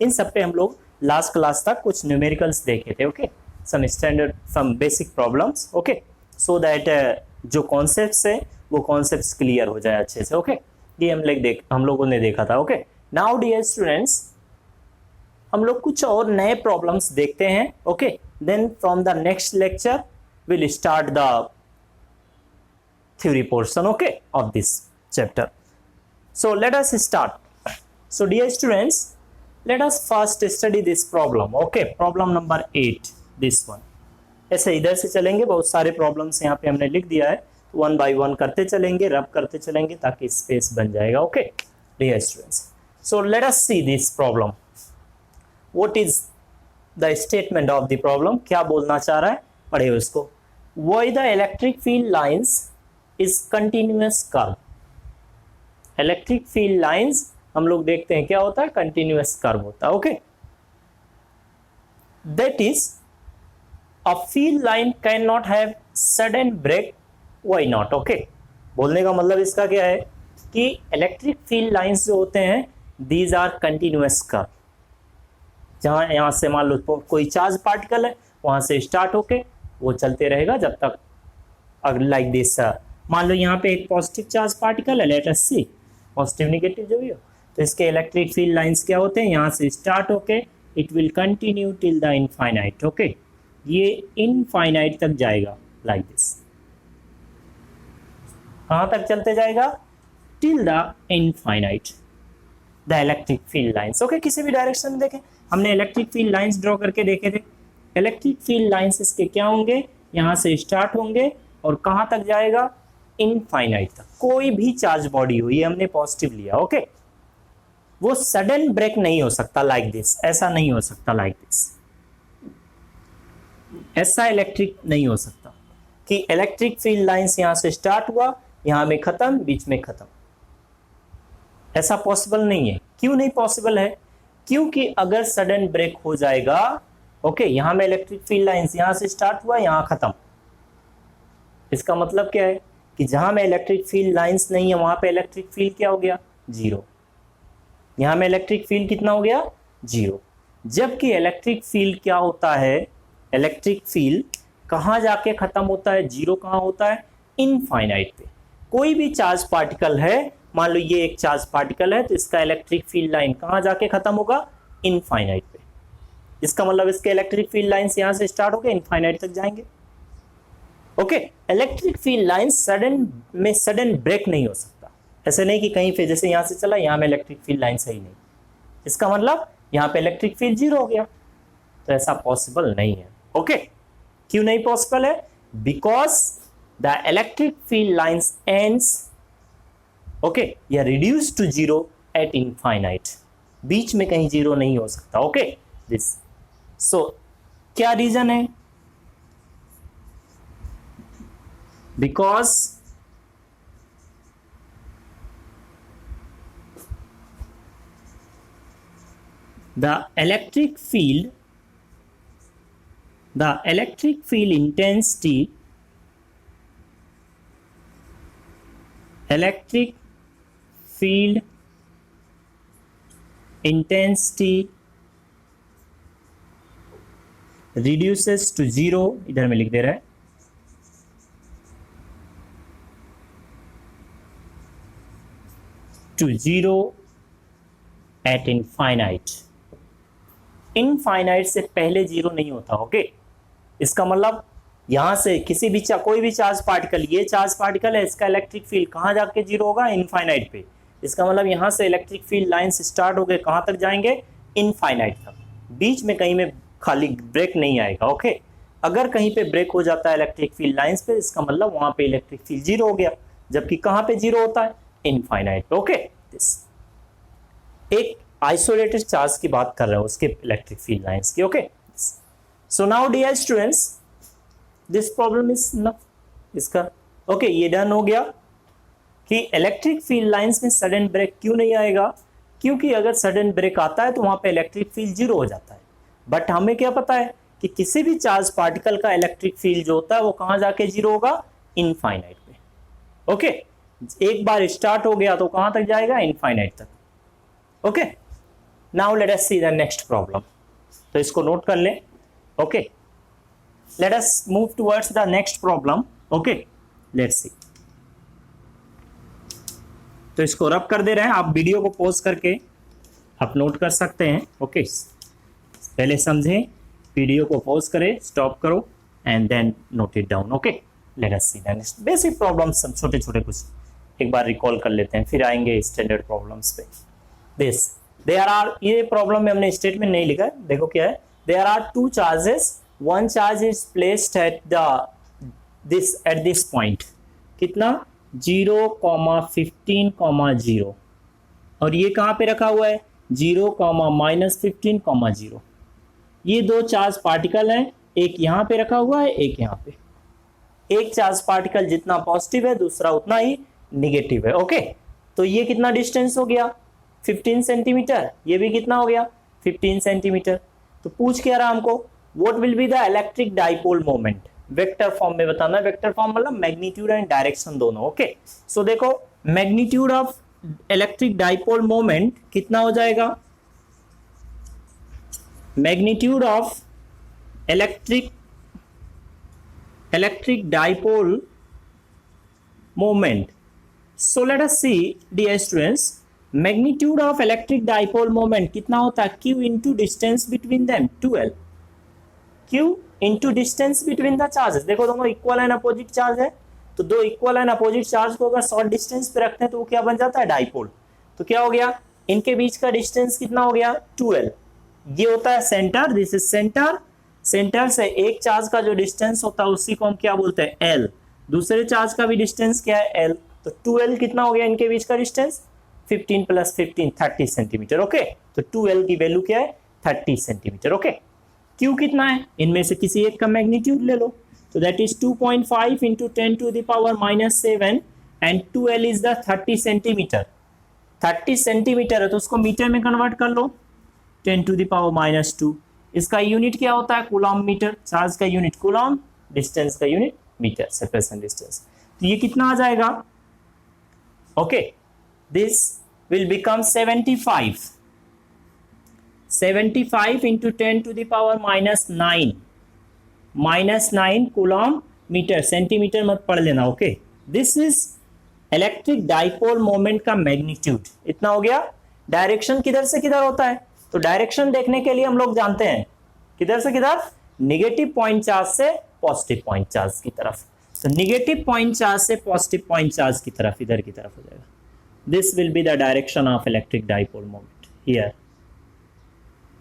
इन सब पे हम लोग लास्ट क्लास तक कुछ न्यूमेरिकल्स देखे थे। Okay, some standard some basic problems. Okay, so that जो कॉन्सेप्ट्स है वो कॉन्सेप्ट्स क्लियर हो जाए अच्छे से। ओके, ये हम लोगों ने देखा था। ओके, नाउ डियर स्टूडेंट्स हम लोग कुछ और नए प्रॉब्लम्स देखते हैं। Okay, then from the next lecture will start the theory portion, okay, of this chapter. So let us start. So dear students, let us first study this problem. Okay, problem number 8, this one. ऐसे इधर से चलेंगे, बहुत सारे problems यहाँ पे हमने लिख दिया है, वन बाय वन करते चलेंगे, रब करते चलेंगे ताकि स्पेस बन जाएगा। Okay dear students, so let us see this problem. What is the statement of the problem, क्या बोलना चाह रहा है, पढ़िए उसको। Why the electric field lines is continuous curve. Electric field lines हम लोग देखते हैं क्या होता है, कंटिन्यूअस कर्व होता है। Okay, that is a field line cannot have sudden break, why not. Okay, बोलने का मतलब इसका क्या है कि इलेक्ट्रिक फील्ड लाइंस जो होते हैं दीज आर कंटिन्यूअस कर्व। जहां यहां से मान लो कोई चार्ज पार्टिकल है, वहां से स्टार्ट होके वो चलते रहेगा जब तक, अगर लाइक दिस, मान लो यहाँ पे एक पॉजिटिव चार्ज पार्टिकल है, लेट अस सी, पॉजिटिव नेगेटिव जो भी हो, तो इसके इलेक्ट्रिक फील्ड लाइंस क्या होते हैं, यहाँ से स्टार्ट होके it will continue till the infinite. Okay, ये इनफाइनाइट तक जाएगा लाइक दिस। कहाँ तक चलते जाएगा, till the infinite the electric field lines. Okay, किसी भी डायरेक्शन में देखें, हमने इलेक्ट्रिक फील्ड लाइंस ड्रॉ करके देखे थे। इलेक्ट्रिक फील्ड लाइंस इसके क्या होंगे, यहाँ से स्टार्ट होंगे और कहाँ तक जाएगा, इनफाइनाइट तक। कोई भी चार्ज बॉडी हो, ये हमने पॉजिटिव लिया। ओके, वो सडन ब्रेक नहीं हो सकता लाइक दिस, ऐसा नहीं हो सकता लाइक दिस, ऐसा इलेक्ट्रिक नहीं हो सकता कि इलेक्ट्रिक फील्ड लाइंस यहां से स्टार्ट हुआ, यहां में खत्म, बीच में खत्म, ऐसा पॉसिबल नहीं है। क्यों नहीं पॉसिबल है, क्योंकि अगर सडन ब्रेक हो जाएगा, ओके, यहां में इलेक्ट्रिक फील्ड लाइंस यहां से स्टार्ट हुआ, यहां खत्म, इसका मतलब क्या है कि जहां में इलेक्ट्रिक फील्ड लाइंस नहीं है वहां पे इलेक्ट्रिक फील्ड क्या हो गया, जीरो। यहां में इलेक्ट्रिक फील्ड कितना हो गया, जीरो। जबकि इलेक्ट्रिक फील्ड क्या होता है, इलेक्ट्रिक फील्ड कहां जाके खत्म होता है, जीरो कहां होता है, इनफाइनाइट पे। कोई भी चार्ज पार्टिकल है, मान लो ये एक चार्ज पार्टिकल है, तो इसका इलेक्ट्रिक फील्ड लाइन कहां जाके खत्म होगा, इनफाइनाइट पे। इसका मतलब इसके इलेक्ट्रिक फील्ड लाइंस यहां से स्टार्ट होकर इनफाइनाइट तक जाएंगे। Okay, electric field line sudden break नहीं हो सकता। ऐसे नहीं कि कहीं पे जैसे यहां से चला, यहां में इलेक्ट्रिक फील्ड लाइन सही नहीं, इसका मतलब यहां पे इलेक्ट्रिक फील्ड जीरो हो गया, तो ऐसा पॉसिबल नहीं है। ओके, क्यों नहीं पॉसिबल है, because the electric field lines ends, okay, या reduce to zero at infinite, बीच में कहीं जीरो नहीं हो सकता। ओके, दिस, सो क्या रीजन है, because the electric field intensity reduces to zero, इधर में लिख दे रहा है, to zero at infinite। Infinite से पहले जीरो नहीं होता। ओके, इसका मतलब यहां से किसी भी कोई भी चार्ज पार्टिकल, ये चार्ज पार्टिकल है, इसका इलेक्ट्रिक फील्ड कहां जाके जीरो होगा, इनफाइनाइट पे। इसका मतलब यहां से इलेक्ट्रिक फील्ड लाइंस स्टार्ट हो गए, कहां तक जाएंगे, इनफाइनाइट तक, बीच में कहीं में खाली ब्रेक नहीं आएगा। ओके, अगर कहीं पे ब्रेक हो जाता है इलेक्ट्रिक फील्ड लाइंस पे, इसका मतलब वहां पे इलेक्ट्रिक फील्ड जीरो हो गया, जबकि कहां पे जीरो होता है, इनफाइनाइट पे। ओके, एक आइसोलेटेड चार्ज की बात कर रहे हैं, उसके इलेक्ट्रिक फील्ड लाइंस की। Okay, so now dear students this problem is enough इसका। ओके, ये डन हो गया कि इलेक्ट्रिक फील्ड लाइंस में सडन ब्रेक क्यों नहीं आएगा, क्योंकि अगर सडन ब्रेक आता है तो वहां पे इलेक्ट्रिक फील्ड जीरो हो जाता है। बट हमें क्या पता है कि किसी भी चार्ज पार्टिकल का इलेक्ट्रिक फील्ड जो होता है वो कहां जाके जीरो होगा, इनफाइनाइट पे। ओके, एक बार स्टार्ट हो गया तो कहां तक जाएगा, इनफाइनाइट तक। Okay, now let us see the next problem. तो इसको नोट कर लें। Okay, let us move towards the next problem. Okay, let's सी। तो इसको रब कर दे रहे हैं, आप वीडियो को पॉज करके आप नोट कर सकते हैं। ओके, पहले समझें, वीडियो को पॉज करें, स्टॉप करो and then note it down. Okay, let us see the next basic problems. सब छोटे छोटे कुछ एक बार रिकॉल कर लेते हैं, फिर आएंगे स्टैंडर्ड प्रॉब्लम्स पे। दिस देयर आर, ये प्रॉब्लम में हमने स्टेटमेंट नहीं लिखा है, देखो क्या है। There are two charges, one charge is placed at this point, कितना 0,15,0, और ये कहाँ पे रखा हुआ है 0,-15,0। ये दो चार्ज पार्टिकल हैं, एक यहाँ पे रखा हुआ है, एक यहाँ पे। एक चार्ज पार्टिकल जितना पॉजिटिव है दूसरा उतना ही निगेटिव है। ओके, तो ये कितना डिस्टेंस हो गया 15 सेंटीमीटर, ये भी कितना हो गया 15 सेंटीमीटर। तो पूछ क्या रहा हमको, what will be the electric dipole moment. Vector form में बताना, वेक्टर फॉर्म मतलब मैग्नीट्यूड एंड डायरेक्शन दोनों। ओके, सो देखो magnitude of electric dipole moment कितना हो जाएगा, magnitude of electric dipole moment. So let us see, dear students, magnitude of electric dipole moment कितना होता है, q into distance between them, 2l, q into distance between the charges। देखो दोनों equal and opposite charge है, तो दो equal and opposite charge को अगर शॉर्ट डिस्टेंस पे रखते हैं तो वो क्या बन जाता है, डाइपोल। तो क्या हो गया, इनके बीच का डिस्टेंस कितना हो गया 2l। ये होता है centre, this is centre. Centre से एक चार्ज का जो डिस्टेंस होता है उसी को हम क्या बोलते हैं, l। दूसरे चार्ज का भी डिस्टेंस क्या है, l। तो 2l कितना हो गया इनके बीच का डिस्टेंस, 15 + 15 30 सेंटीमीटर। ओके, तो 2l की वैल्यू क्या है 30 सेंटीमीटर। ओके, q कितना है, इनमें से किसी एक का मैग्नीट्यूड ले लो, तो that is 2.5 × 10⁻⁷ and 2l is the 30 centimetre. 30 centimetre है तो उसको मीटर में कन्वर्ट कर लो, 10⁻⁻2। इसका यूनिट क्या होता है, कूलॉम मीटर। चार्ज का यूनिट कूलॉम, डिस्टेंस का यूनिट मीटर, सेपरेशन डिस्टेंस। तो ये कितना आ जाएगा, okay, this will become 75 × 10⁻⁹ coulomb metre, centimetre मत पढ़ लेना। Okay, this is electric dipole moment का मैग्नीट्यूड, इतना हो गया। डायरेक्शन किधर से किधर होता है, तो डायरेक्शन देखने के लिए हम लोग जानते हैं किधर से किधर, निगेटिव पॉइंट चार्ज से पॉजिटिव पॉइंट चार्ज की तरफ। तो निगेटिव पॉइंट चार्ज से पॉजिटिव पॉइंट चार्ज की तरफ, इधर की तरफ हो जाएगा। This will be the direction of electric dipole moment here.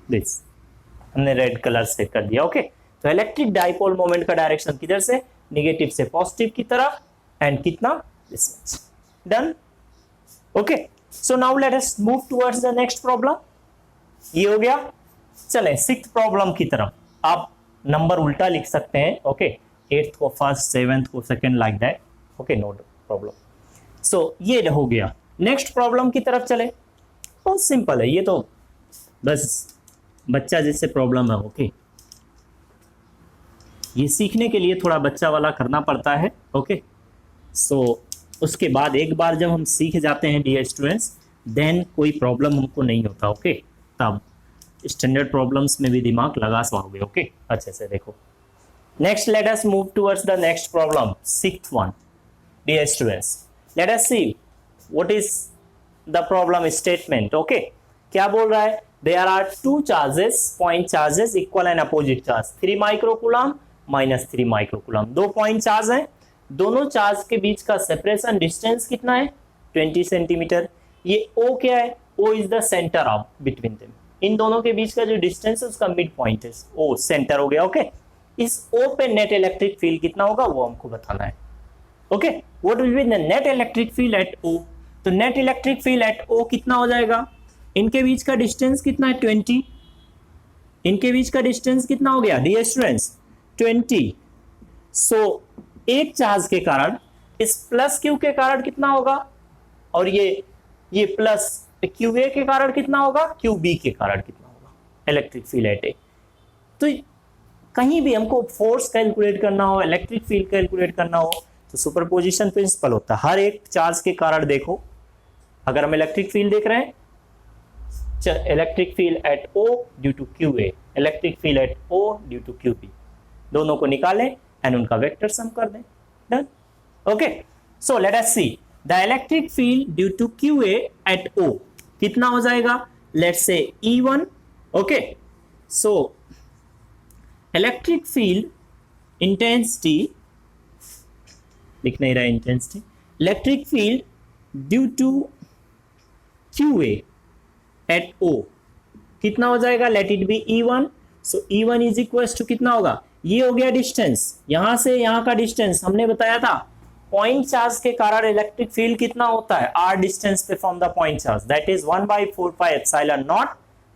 This हमने रेड कलर से कर दिया। ओके, तो इलेक्ट्रिक डाइपोल मोमेंट का डायरेक्शन किधर से, निगेटिव से पॉजिटिव की तरफ, एंड कितना, this much. Done. Okay, so now let us move towards the next problem. ये हो गया। चलें सिक्स्थ प्रॉब्लम की तरफ। आप नंबर उल्टा लिख सकते हैं। ओके, 8th को फर्स्ट, 7th को second, like that. Okay, no problem. So ये हो गया। नेक्स्ट प्रॉब्लम की तरफ चले। बहुत सिंपल है ये तो, बस बच्चा जैसे प्रॉब्लम है। ओके, ये सीखने के लिए थोड़ा बच्चा वाला करना पड़ता है। ओके, सो उसके बाद एक बार जब हम सीख जाते हैं डियर स्टूडेंट्स, देन कोई प्रॉब्लम हमको नहीं होता। ओके, तब स्टैंडर्ड प्रॉब्लम्स में भी दिमाग लगा पाओगे। ओके, अच्छे से देखो। Next let us move towards the next problem, sixth one. Dear students, let us see what is the problem statement. Okay, क्या बोल रहा है, there are two charges, point charges, equal and opposite charge, 3 microcoulomb -3 microcoulomb. दो point charge हैं, दोनों charge के बीच का सेपरेशन डिस्टेंस कितना है, 20 सेंटीमीटर। ये O क्या है, O is the centre of between them. इन दोनों के बीच का जो डिस्टेंस है उसका मिड पॉइंट है, O सेंटर हो गया। ओके, इस O पे नेट इलेक्ट्रिक फील्ड कितना होगा वो हमको बताना है। Okay, what will be the net electric field at O। तो net electric field at O कितना हो जाएगा, इनके बीच का डिस्टेंस कितना है 20, इनके बीच का डिस्टेंस कितना हो गया डियर स्टूडेंट्स 20। सो एक चार्ज के कारण इस प्लस क्यू के कारण कितना होगा, और ये प्लस क्यू ए के कारण कितना होगा, क्यू बी के कारण कितना होगा इलेक्ट्रिक फील्ड एट ए। तो कहीं भी हमको फोर्स कैलकुलेट करना हो, इलेक्ट्रिक फील्ड कैलकुलेट करना हो, तो सुपरपोजिशन प्रिंसिपल होता है। हर एक चार्ज के कारण देखो, अगर हम इलेक्ट्रिक फील्ड देख रहे हैं electric field at O due to QA, electric field at O due to QB, दोनों को निकालें एंड उनका वेक्टर सम कर दें, done. Okay, so let us see the electric field due to QA at O कितना हो जाएगा, let's say E1। Okay, so electric field intensity, लिख नहीं रहा intensity, electric field due to QA at O कितना हो जाएगा, let it be E1। So E1 is equal to कितना होगा, ये हो गया डिस्टेंस, यहां से यहां का डिस्टेंस हमने बताया था, पॉइंट चार्ज के कारण इलेक्ट्रिक फील्ड कितना होता है, r डिस्टेंस पे from the point charge, that is 1/4 pi epsilon not,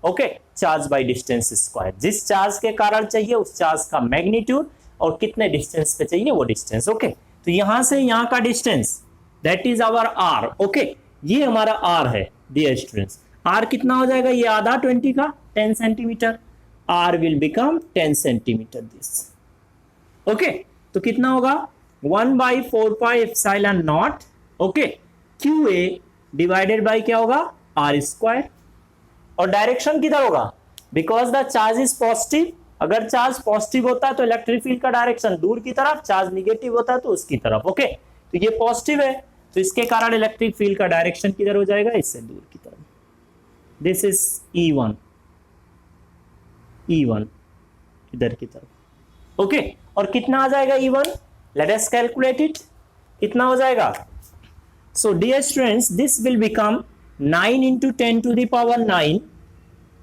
okay, charge by distance square. जिस चार्ज के कारण चाहिए उस चार्ज का मैग्नीट्यूड और कितने डिस्टेंस पे चाहिए वो डिस्टेंस। ओके, तो यहां से यहां का distance that is our r। Okay, ये हमारा r है डियर स्टूडेंट्स। r कितना हो जाएगा, ये आधा 20 का 10 centimetre, r will become 10 centimetre this. Okay, तो कितना होगा 1/4 pi epsilon not, okay, QA divided by क्या होगा, r स्क्वायर। और डायरेक्शन किधर होगा, because the charge is positive, अगर चार्ज पॉजिटिव होता है तो इलेक्ट्रिक फील्ड का डायरेक्शन दूर की तरफ, चार्ज निगेटिव होता है तो उसकी तरफ। ओके, तो ये पॉजिटिव है तो इसके कारण इलेक्ट्रिक फील्ड का डायरेक्शन किधर हो जाएगा, इससे दूर की तरफ। दिस इज E1 इधर की तरफ। ओके, और कितना आ जाएगा E1, let us calculate it, कितना हो जाएगा। So dear students this will become 9 into 10 to the power 9,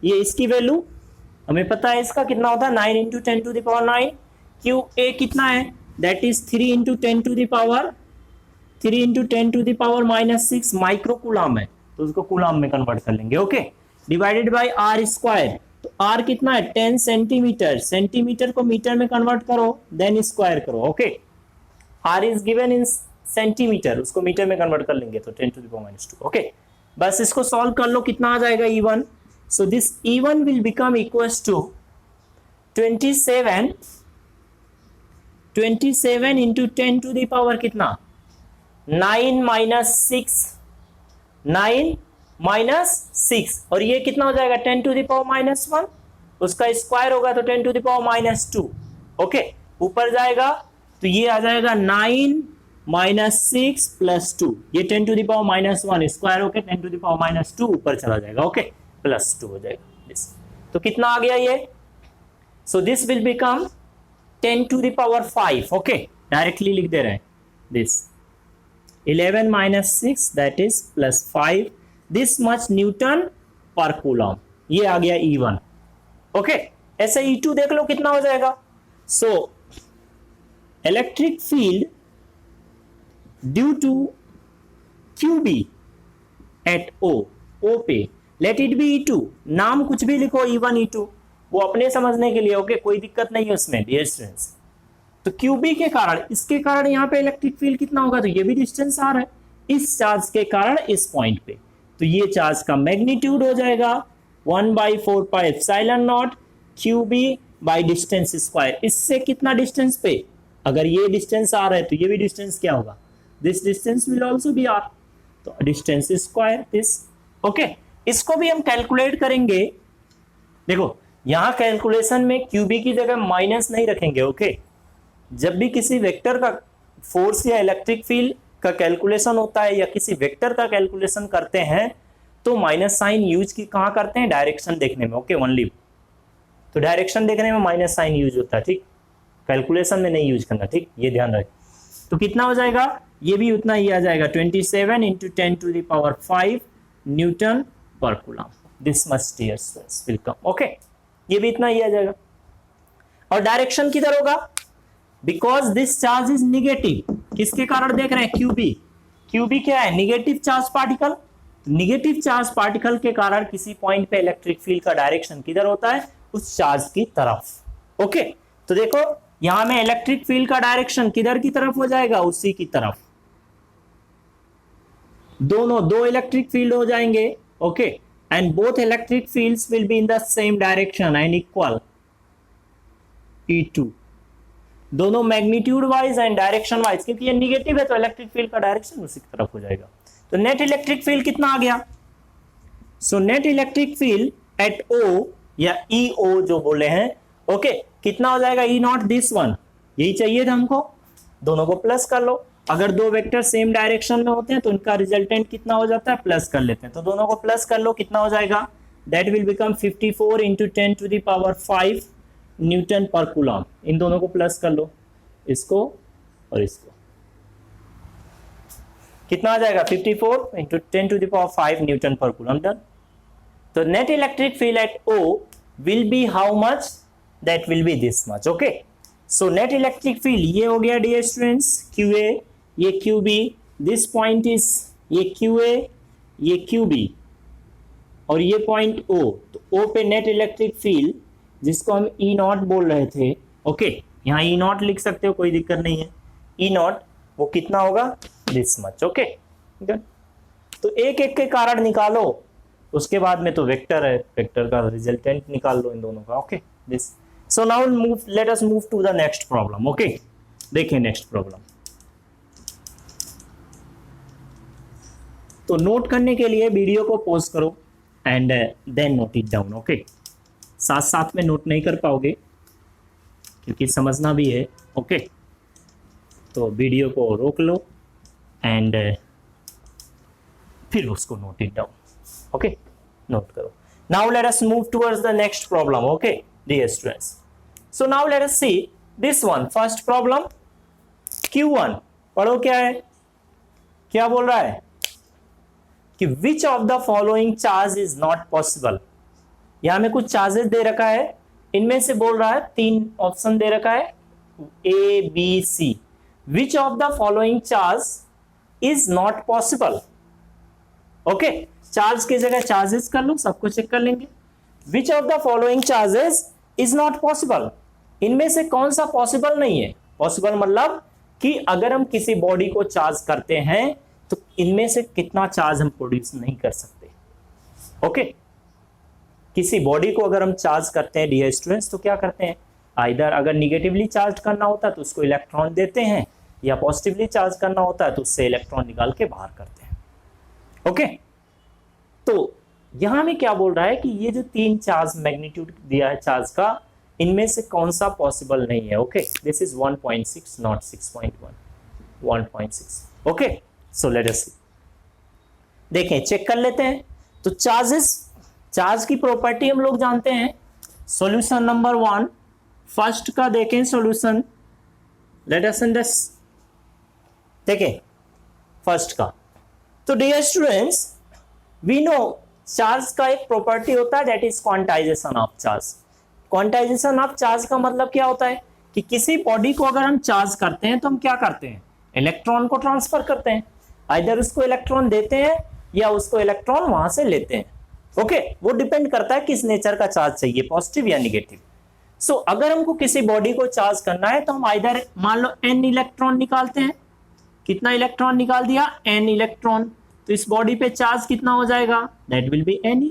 ये इसकी वैल्यू हमें पता है, इसका कितना होता है 9 into 10 to the power 9। QA कितना है, that is 3 into 10 to the power 6 micro coulomb है, तो उसको कूलम में कन्वर्ट कर लेंगे। Okay, divided by r square, तो r कितना है 10 सेंटीमीटर, सेंटीमीटर को मीटर में कन्वर्ट करो देन स्क्वायर करो। Okay, r is given in centimetre, उसको मीटर में कन्वर्ट कर लेंगे तो 10 टू द पावर -2। ओके, बस इसको सॉल्व कर लो, कितना आ जाएगा E1। So this E1 will become equals to 27 into 10 to the power कितना 9 माइनस 6, और ये कितना हो जाएगा 10 टू द पावर -1, उसका स्क्वायर होगा तो 10 टू द पावर -2। ओके, ऊपर जाएगा तो ये आ जाएगा 9 -6 + 2, ये 10 टू द पावर -1 स्क्वायर होके 10 टू द पावर -2 ऊपर चला जाएगा। ओके, +2 हो जाएगा दिस, तो कितना आ गया ये, so this will become 10 to the power 5। Okay, directly लिख दे रहे हैं this 11 - 6 that is +5, this much newton per coulomb, ये आ गया E1। ओके, ऐसे E2 देख लो कितना हो जाएगा। So electric field due to QB at O पे, लेट इट बी E2, नाम कुछ भी लिखो E1 E2, वो अपने समझने के लिए। ओके, कोई दिक्कत नहीं है उसमें डियर स्टूडेंट्स। तो QB के कारण, इसके कारण यहाँ पे इलेक्ट्रिक फील्ड कितना होगा, तो ये भी डिस्टेंस R है, इस चार्ज के कारण इस पॉइंट पे, तो ये चार्ज का मैग्नीट्यूड हो जाएगा 1/4 pi epsilon not QB by distance square. इससे कितना डिस्टेंस पे, अगर ये डिस्टेंस R है तो ये भी डिस्टेंस क्या होगा, this distance will also be R, तो डिस्टेंस स्क्वायर दिस। ओके, इसको भी हम कैलकुलेट करेंगे। देखो यहां कैलकुलेशन में QB की जगह माइनस नहीं रखेंगे। ओके, जब भी किसी वेक्टर का फोर्स या इलेक्ट्रिक फील्ड का कैलकुलेशन होता है या किसी वेक्टर का कैलकुलेशन करते हैं तो माइनस साइन यूज की कहां करते हैं, डायरेक्शन देखने में। ओके, ओनली, तो डायरेक्शन देखने में माइनस साइन यूज होता है, ठीक, कैलकुलेशन में नहीं यूज करना, ठीक, ये ध्यान रखें। तो कितना हो जाएगा, ये भी उतना ही आ जाएगा 27 into 10 to the power 5 newton per coulomb, this much dear students will come. Okay, ये भी इतना ही आ जाएगा। और डायरेक्शन किधर होगा, because this charge is negative, किसके कारण देख रहे हैं, QB क्या है, negative charge particle, negative charge particle के कारण किसी पॉइंट पे इलेक्ट्रिक फील्ड का डायरेक्शन किधर होता है, उस चार्ज की तरफ। ओके, तो देखो यहां में इलेक्ट्रिक फील्ड का डायरेक्शन किधर की तरफ हो जाएगा, उसी की तरफ, दोनों दो इलेक्ट्रिक फील्ड हो जाएंगे। Okay, and both electric fields will be in the same direction and equal E2, दोनों magnitude wise and direction wise, क्योंकि ये निगेटिव है तो इलेक्ट्रिक फील्ड का डायरेक्शन उसी की तरफ हो जाएगा। तो नेट इलेक्ट्रिक फील्ड कितना आ गया, so net electric field at O या ई ओ जो बोले हैं, ओके, कितना हो जाएगा ई नॉट दिस वन, यही चाहिए था हमको, दोनों को प्लस कर लो। अगर दो वेक्टर सेम डायरेक्शन में होते हैं तो उनका रिजल्टेंट कितना हो जाता है, प्लस कर लेते हैं, तो दोनों को प्लस कर लो, कितना हो जाएगा, that will become 54 into 10 to the power 5 newton per coulomb. इन दोनों को प्लस कर लो, इसको और इसको, कितना आ जाएगा 54 into 10 to the power 5 newton per coulomb, done. तो net electric field at O will be how much, that will be this much, okay. So net electric field ये हो गया डियर स्टूडेंट्स QA, ये QB, दिस पॉइंट इज ये QA, ये QB और ये point O। तो O पे नेट इलेक्ट्रिक फील्ड जिसको हम E नॉट बोल रहे थे, ओके, यहाँ E नॉट लिख सकते हो, कोई दिक्कत नहीं है, E नॉट वो कितना होगा, दिस मच, ओके। तो एक एक के कारण निकालो, उसके बाद में तो वेक्टर है, वेक्टर का रिजल्टेंट निकाल लो इन दोनों का, okay this. So now move, let us move to the next problem, okay. देखिए नेक्स्ट प्रॉब्लम, तो नोट करने के लिए वीडियो को पॉज करो and then note it down, okay. साथ साथ में नोट नहीं कर पाओगे क्योंकि समझना भी है, ओके। तो वीडियो को रोक लो एंड फिर उसको note it down, okay, note करो। Now let us move towards the next problem, okay dear students. So now let us see this one, first problem Q1, पढ़ो क्या है, क्या बोल रहा है कि which of the following charge is not possible. यहां में कुछ चार्जेस दे रखा है, इनमें से बोल रहा है, तीन ऑप्शन दे रखा है A B C, which of the following charge is not possible, okay. Charge की जगह चार्जेस कर लो, सबको चेक कर लेंगे। विच of the following charges is not possible, इनमें से कौन सा पॉसिबल नहीं है। पॉसिबल मतलब कि अगर हम किसी बॉडी को चार्ज करते हैं तो इनमें से कितना चार्ज हम प्रोड्यूस नहीं कर सकते, ओके। किसी बॉडी को अगर हम चार्ज करते हैं डियर स्टूडेंट्स तो क्या करते हैं, आइदर अगर निगेटिवली चार्ज करना होता है तो उसको इलेक्ट्रॉन देते हैं, या पॉजिटिवली चार्ज करना होता है तो उससे इलेक्ट्रॉन निकाल के बाहर करते हैं, ओके। तो यहां में क्या बोल रहा है कि ये जो तीन चार्ज मैग्नीट्यूड दिया है चार्ज का, इनमें से कौन सा पॉसिबल नहीं है, okay. This is 1.6 not 6.1, 1.6, okay. So let us see, देखें चेक कर लेते हैं। तो चार्जेस, चार्ज की प्रॉपर्टी हम लोग जानते हैं। सॉल्यूशन नंबर 1, फर्स्ट का देखें सॉल्यूशन, लेट अस अंडरस्टैंड, देखें फर्स्ट का। तो dear students we know charge का एक प्रॉपर्टी होता है that is quantization of charge. Quantisation of charge का मतलब क्या होता है कि किसी बॉडी को अगर हम चार्ज करते हैं तो हम क्या करते हैं, इलेक्ट्रॉन को ट्रांसफर करते हैं, आइदर उसको इलेक्ट्रॉन देते हैं या उसको इलेक्ट्रॉन वहां से लेते हैं, ओके। वो डिपेंड करता है किस नेचर का चार्ज चाहिए, पॉजिटिव या निगेटिव। सो अगर हमको किसी बॉडी को चार्ज करना है तो हम आइदर मान लो n इलेक्ट्रॉन निकालते हैं, कितना इलेक्ट्रॉन निकाल दिया, n इलेक्ट्रॉन, तो इस बॉडी पे चार्ज कितना हो जाएगा, that will B Ne,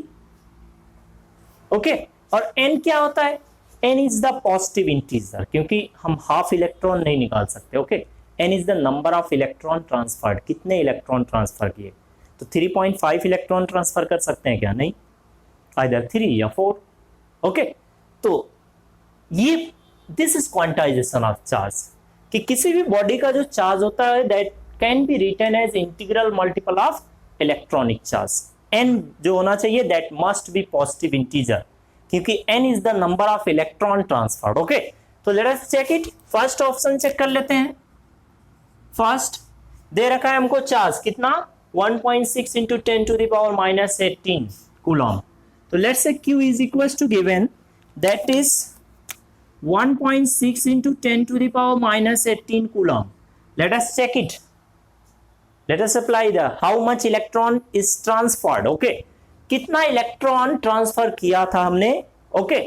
okay. और n क्या होता है, n is the positive integer, क्योंकि हम हाफ इलेक्ट्रॉन नहीं निकाल सकते, okay. n is the number of electron transferred, कितने इलेक्ट्रॉन ट्रांसफर किए, तो 3.5 इलेक्ट्रॉन ट्रांसफर कर सकते हैं क्या, नहीं, आइदर 3 या 4, ओके। तो ये this is quantization of charge, कि किसी भी बॉडी का जो चार्ज होता है that can be written as integral multiple of electronic charge. n जो होना चाहिए that must be positive integer, क्योंकि n is the number of electron transferred, okay. तो let us check it, first option check कर लेते हैं। First they रखा है हमको चार्ज कितना, 1.6 into 10 to the power -18 coulomb. तो let's say Q is equal to given that is 1.6 into 10 to the power -18 coulomb. Let us check it. Let us apply the how much electron is transferred. Okay, कितना electron transfer किया था हमने, okay,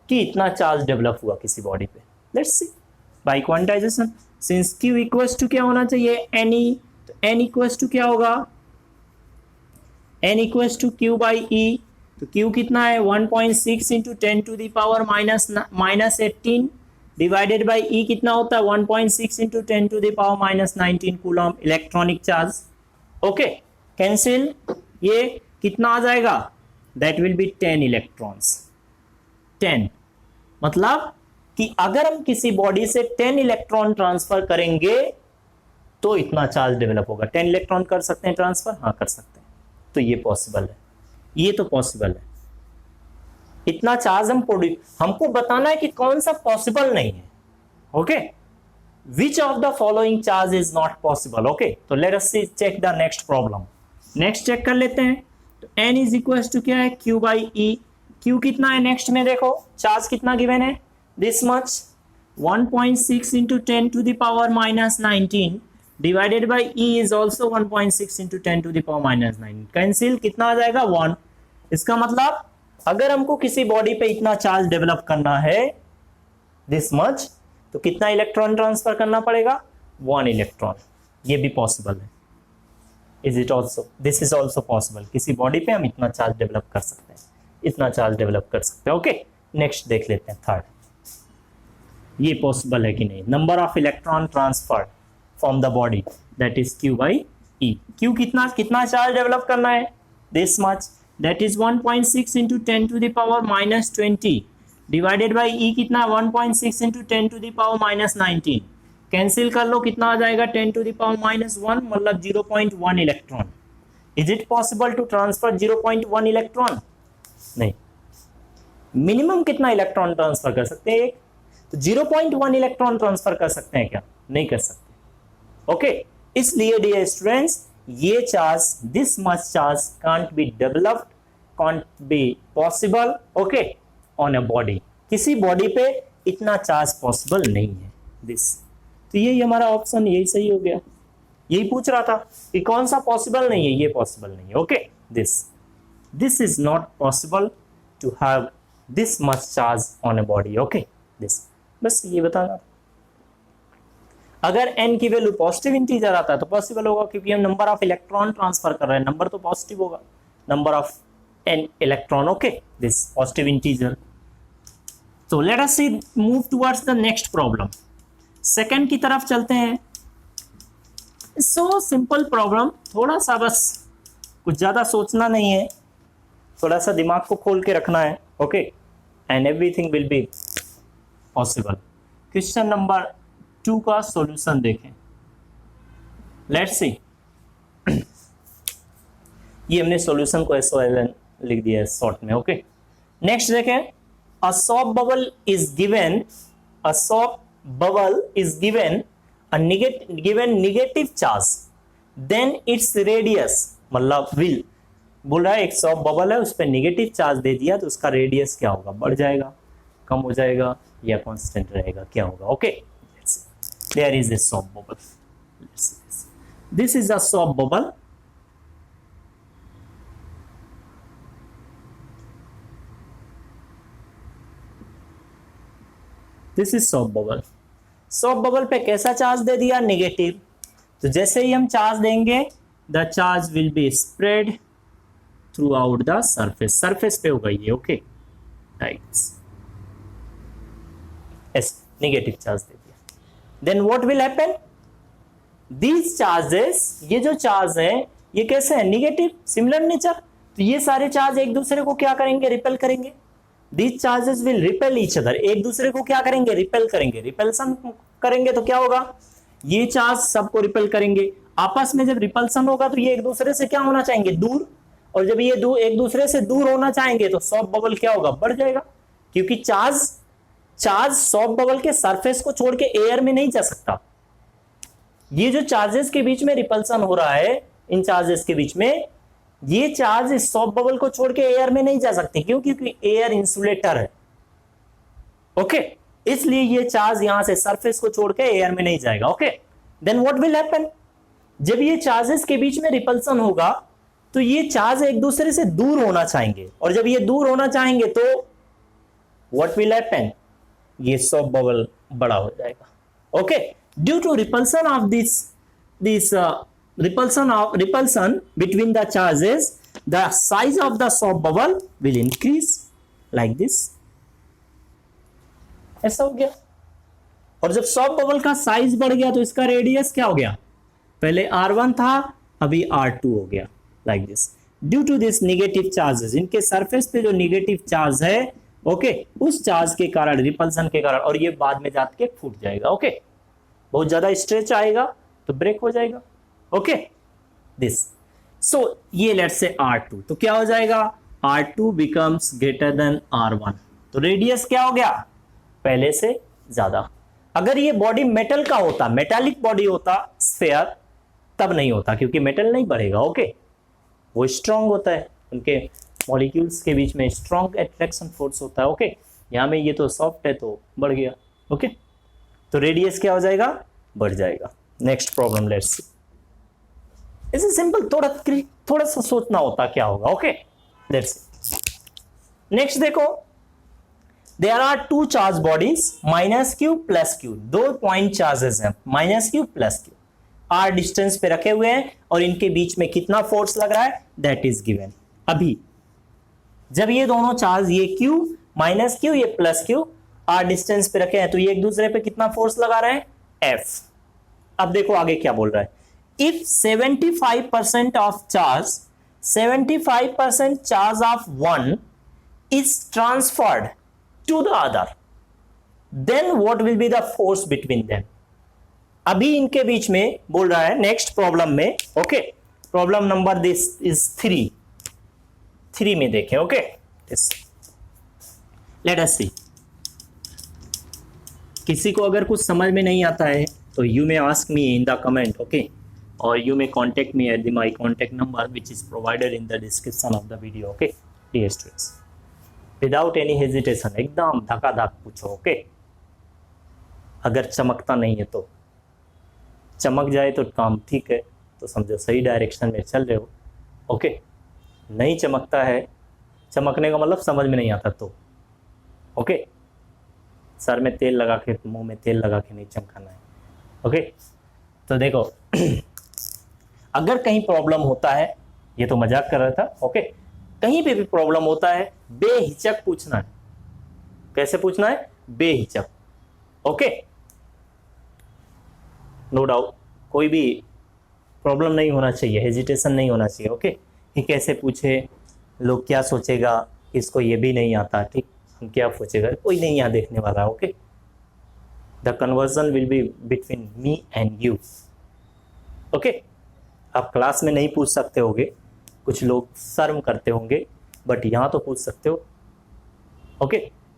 कि इतना charge develop हुआ किसी body पे। Let's see by quantisation, since Q equals to क्या होना चाहिए, Ne, तो N इक्वल्स टू क्या होगा, N equals to Q by E। तो Q कितना है, 1.6 into 10 to the power -18 divided by E कितना होता है, 1.6 into 10 to the power -19 coulomb electronic charge, okay. Cancel, ये कितना आ जाएगा, दैट विल बी 10 इलेक्ट्रॉन्स। 10 मतलब कि अगर हम किसी बॉडी से 10 इलेक्ट्रॉन ट्रांसफर करेंगे तो इतना चार्ज डेवलप होगा। 10 इलेक्ट्रॉन कर सकते हैं ट्रांसफर, हाँ कर सकते हैं, तो ये पॉसिबल है, ये तो पॉसिबल है। इतना चार्ज हमको बताना है कि कौन सा पॉसिबल नहीं है। Okay, which of the following charge is not possible. Okay, तो let us see check the next problem. Next check कर लेते हैं। तो n इज इक्वल टू क्या है, q बाई ई। q कितना है नेक्स्ट में, देखो चार्ज कितना गिवन है, this much 1.6 into 10 to the power minus 19 divided by e is also 1.6 into 10 to the power minus 9। Cancel, कितना आ जाएगा 1। इसका मतलब अगर हमको किसी बॉडी पे इतना चार्ज डेवलप करना है दिस मच, तो कितना इलेक्ट्रॉन ट्रांसफर करना पड़ेगा, 1 इलेक्ट्रॉन। ये भी पॉसिबल है। Is it also, this is also possible. किसी बॉडी पे हम इतना चार्ज डेवलप कर सकते हैं, इतना चार्ज डेवलप कर सकते हैं। ओके, नेक्स्ट देख लेते हैं थर्ड, ये पॉसिबल है कि नहीं। Number of electron transfer from the body that is q by e. q कितना चार्ज डेवलप करना है, this much, that is 1.6 into 10 to the power minus 20 divided by e कितना, 1.6 into 10 to the power minus 19। Cancel कर लो, कितना आ जाएगा 10 to the power minus 1, मतलब 0.1 electron. Is it possible to transfer 0.1 electron? नहीं। मिनिमम कितना इलेक्ट्रॉन ट्रांसफर कर सकते हैं, एक, तो 0.1 इलेक्ट्रॉन ट्रांसफर कर सकते हैं क्या, नहीं कर सकते। ओके, इसलिए डियर स्टूडेंट्स, ये charge, this much charge can't be developed, can't be possible, okay, on a body. किसी बॉडी पे इतना चार्ज पॉसिबल नहीं है दिस। तो यही हमारा ऑप्शन, यही सही हो गया। यही पूछ रहा था कि कौन सा पॉसिबल नहीं है, ये पॉसिबल नहीं है। Okay, this is not possible to have this much charge on a body. Okay, this, बस ये बताना। अगर n की वैल्यू पॉजिटिव इंटीजर आता है तो पॉसिबल होगा, क्योंकि हम नंबर ऑफ इलेक्ट्रॉन ट्रांसफर कर रहे हैं, नंबर तो पॉजिटिव होगा, number of n electron. Okay, this positive integer. तो let us see move towards the next problem. Second की तरफ चलते हैं। सो सिंपल प्रॉब्लम, थोड़ा सा बस, कुछ ज्यादा सोचना नहीं है, थोड़ा सा दिमाग को खोल के रखना है। Okay, and everything will be possible. Question number 2 का सॉल्यूशन देखें। लेट्स सी, ये हमने सॉल्यूशन को SOLN लिख दिया है शॉर्ट में। ओके, नेक्स्ट देखें। A soap bubble is given a negative charge, then its radius, मतलब will, बोल रहा है एक सॉप बबल है, उस पर नेगेटिव चार्ज दे दिया तो उसका रेडियस क्या होगा, बढ़ जाएगा, कम हो जाएगा, या कांस्टेंट रहेगा, क्या होगा। Okay, there is a soap bubble. This is a soap bubble. This is shop bubble. Shop bubble पे कैसा चार्ज दे दिया, नेगेटिव। तो जैसे ही हम चार्ज देंगे, the charge will be spread throughout the surface, surface पे होगा ये। ओके, नेगेटिव चार्ज दे दिया। Then what will happen, these charges, ये जो चार्ज है ये कैसे है, नेगेटिव, सिमिलर नेचर। तो ये सारे चार्ज एक दूसरे को क्या करेंगे, रिपेल करेंगे। These charges will repel each other, एक दूसरे को क्या करेंगे, रिपेल करेंगे। रिपल्सन करेंगे तो क्या होगा, ये चार्ज सबको रिपेल करेंगे। आपस में जब रिपल्सन होगा तो ये एक दूसरे से क्या होना चाहेंगे, दूर, और जब ये एक दूसरे से दूर होना चाहेंगे तो सॉप बबल क्या होगा, बढ़ जाएगा, क्योंकि चार्ज सॉप बबल के सरफेस को छोड़ के एयर में नहीं जा सकता। ये जो चार्जेस के बीच में रिपल्सन हो रहा है, इन चार्जेस के बीच में, ये चार्ज इस सॉप बबल को छोड़ के एयर में नहीं जा सकते, क्यों, क्योंकि एयर इंसुलेटर है। ओके, इसलिए ये चार्ज यहां से सरफेस को छोड़ के एयर में नहीं जाएगा। Okay, then what will happen, जब ये चार्जेस के बीच में रिपल्सन होगा तो ये चार्ज एक दूसरे से दूर होना चाहेंगे, और जब ये दूर होना चाहेंगे तो व्हाट विल हैपन, ये सॉप बबल बड़ा हो जाएगा। Okay, due to repulsion of this repulsion between the charges, the size of the soap bubble will increase like this. ऐसा हो गया। और जब सॉप बबल का साइज बढ़ गया तो इसका रेडियस क्या हो गया, पहले R1 था, अभी R2 हो गया, like this. Due to this negative charges, इनके सरफेस पे जो निगेटिव चार्ज है ओके उस चार्ज के कारण, रिपल्सन के कारण, और ये बाद में जाके फूट जाएगा ओके बहुत ज्यादा स्ट्रेच आएगा तो ब्रेक हो जाएगा ओके दिस। सो ये लेट्स से R2, तो क्या हो जाएगा R2 becomes greater than R1, तो रेडियस क्या हो गया पहले से ज्यादा। अगर ये बॉडी मेटल का होता, मेटालिक बॉडी होता स्फेयर, तब नहीं होता क्योंकि मेटल नहीं बढ़ेगा ओके वो स्ट्रांग होता है, उनके मॉलिक्यूल्स के बीच में स्ट्रांग अट्रैक्शन फोर्स होता है ओके यहाँ में ये तो सॉफ्ट है तो बढ़ गया ओके तो रेडियस क्या हो जाएगा बढ़ जाएगा। नेक्स्ट प्रॉब्लम लेट्स सी, इसे सिंपल, थोड़ा सा सोचना होता क्या होगा ओके लेट्स सी। नेक्स्ट देखो, there are two charge bodies minus Q plus Q, दो पॉइंट चार्जेस हैं minus Q plus Q, r distance पे रखे हुए हैं और इनके बीच में कितना फोर्स लग रहा है दैट इज गिवन। अभी जब ये दोनों चार्ज, ये क्यू माइनस क्यू ये प्लस क्यू आर डिस्टेंस पे रखे हैं तो ये एक दूसरे पे कितना फोर्स लगा रहे हैं एफ। अब देखो आगे क्या बोल रहा है, if 75% of charge, 75% charge of one is transferred to the other then what will be the force between them. अभी इनके बीच में बोल रहा है नेक्स्ट प्रॉब्लम में okay problem number this is 3 में देखें ओके लेट अस सी। किसी को अगर कुछ समझ में नहीं आता है तो you may ask me in the comment okay और you may contact me at my contact number which is provided in the description of the video okay dear students without any hesitation एकदम धकाधक पूछो okay अगर चमकता नहीं है तो, चमक जाए तो काम ठीक है तो समझो सही डायरेक्शन में चल रहे हो ओके नहीं चमकता है, चमकने का मतलब समझ में नहीं आता तो ओके सर में तेल लगा के, मुंह में तेल लगा के नहीं चमकाना है ओके। तो देखो अगर कहीं प्रॉब्लम होता है, ये तो मजाक कर रहा था ओके, कहीं पे भी प्रॉब्लम होता है बेहिचक पूछना है। कैसे पूछना है बेहिचक ओके नो डाउट, कोई भी प्रॉब्लम नहीं होना चाहिए, हेजिटेशन नहीं होना चाहिए ओके कि कैसे पूछे, लोग क्या सोचेगा, इसको ये भी नहीं आता ठीक, हम क्या सोचेगा, कोई नहीं यहाँ देखने वाला okay. The conversion will be between me and you okay. आप क्लास में नहीं पूछ सकते होंगे, कुछ लोग शर्म करते होंगे, बट यहाँ तो पूछ सकते हो ओके।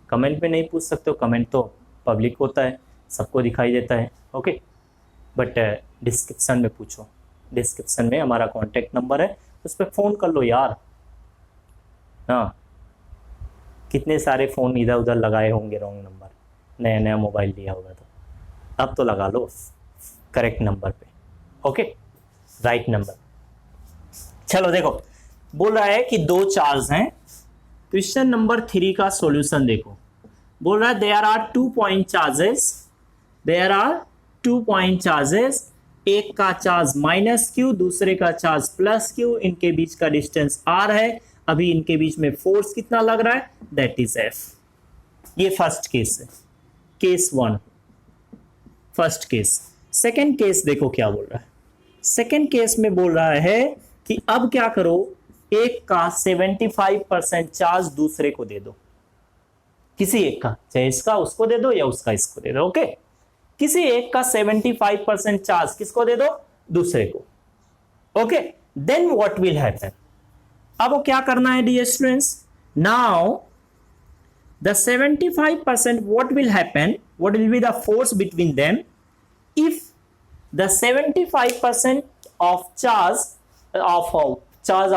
कमेंट में नहीं पूछ सकते हो, कमेंट तो पब्लिक होता है, सबको दिखाई देता है ओके, बट डिस्क्रिप्शन में पूछो, डिस्क्रिप्शन में हमारा कॉन्टेक्ट नंबर है उस पर फ़ोन कर लो यार। हाँ कितने सारे फ़ोन इधर उधर लगाए होंगे रॉन्ग नंबर, नया नया मोबाइल लिया होगा तो अब तो लगा लो करेक्ट नंबर पे ओके राइट नंबर। चलो देखो बोल रहा है कि दो चार्ज हैं, क्वेश्चन नंबर 3 का सॉल्यूशन देखो। बोल रहा है there are 2 point charges, there are 2 point charges, एक का चार्ज माइनस क्यू दूसरे का चार्ज प्लस क्यू, इनके बीच का डिस्टेंस आर है। अभी इनके बीच में फोर्स कितना लग रहा है दैट इज एफ। ये फर्स्ट केस है, case 1 first case. Second case देखो क्या बोल रहा है, सेकेंड केस में बोल रहा है कि अब क्या करो, एक का 75% चार्ज दूसरे को दे दो, किसी एक का, चाहे इसका उसको दे दो या उसका इसको दे दो ओके। किसी एक का 75% चार्ज किसको दे दो दूसरे को okay. Then what will happen, अब वो क्या करना है dear students, now the 75% what will happen, what will be the force between them if the 75% of charge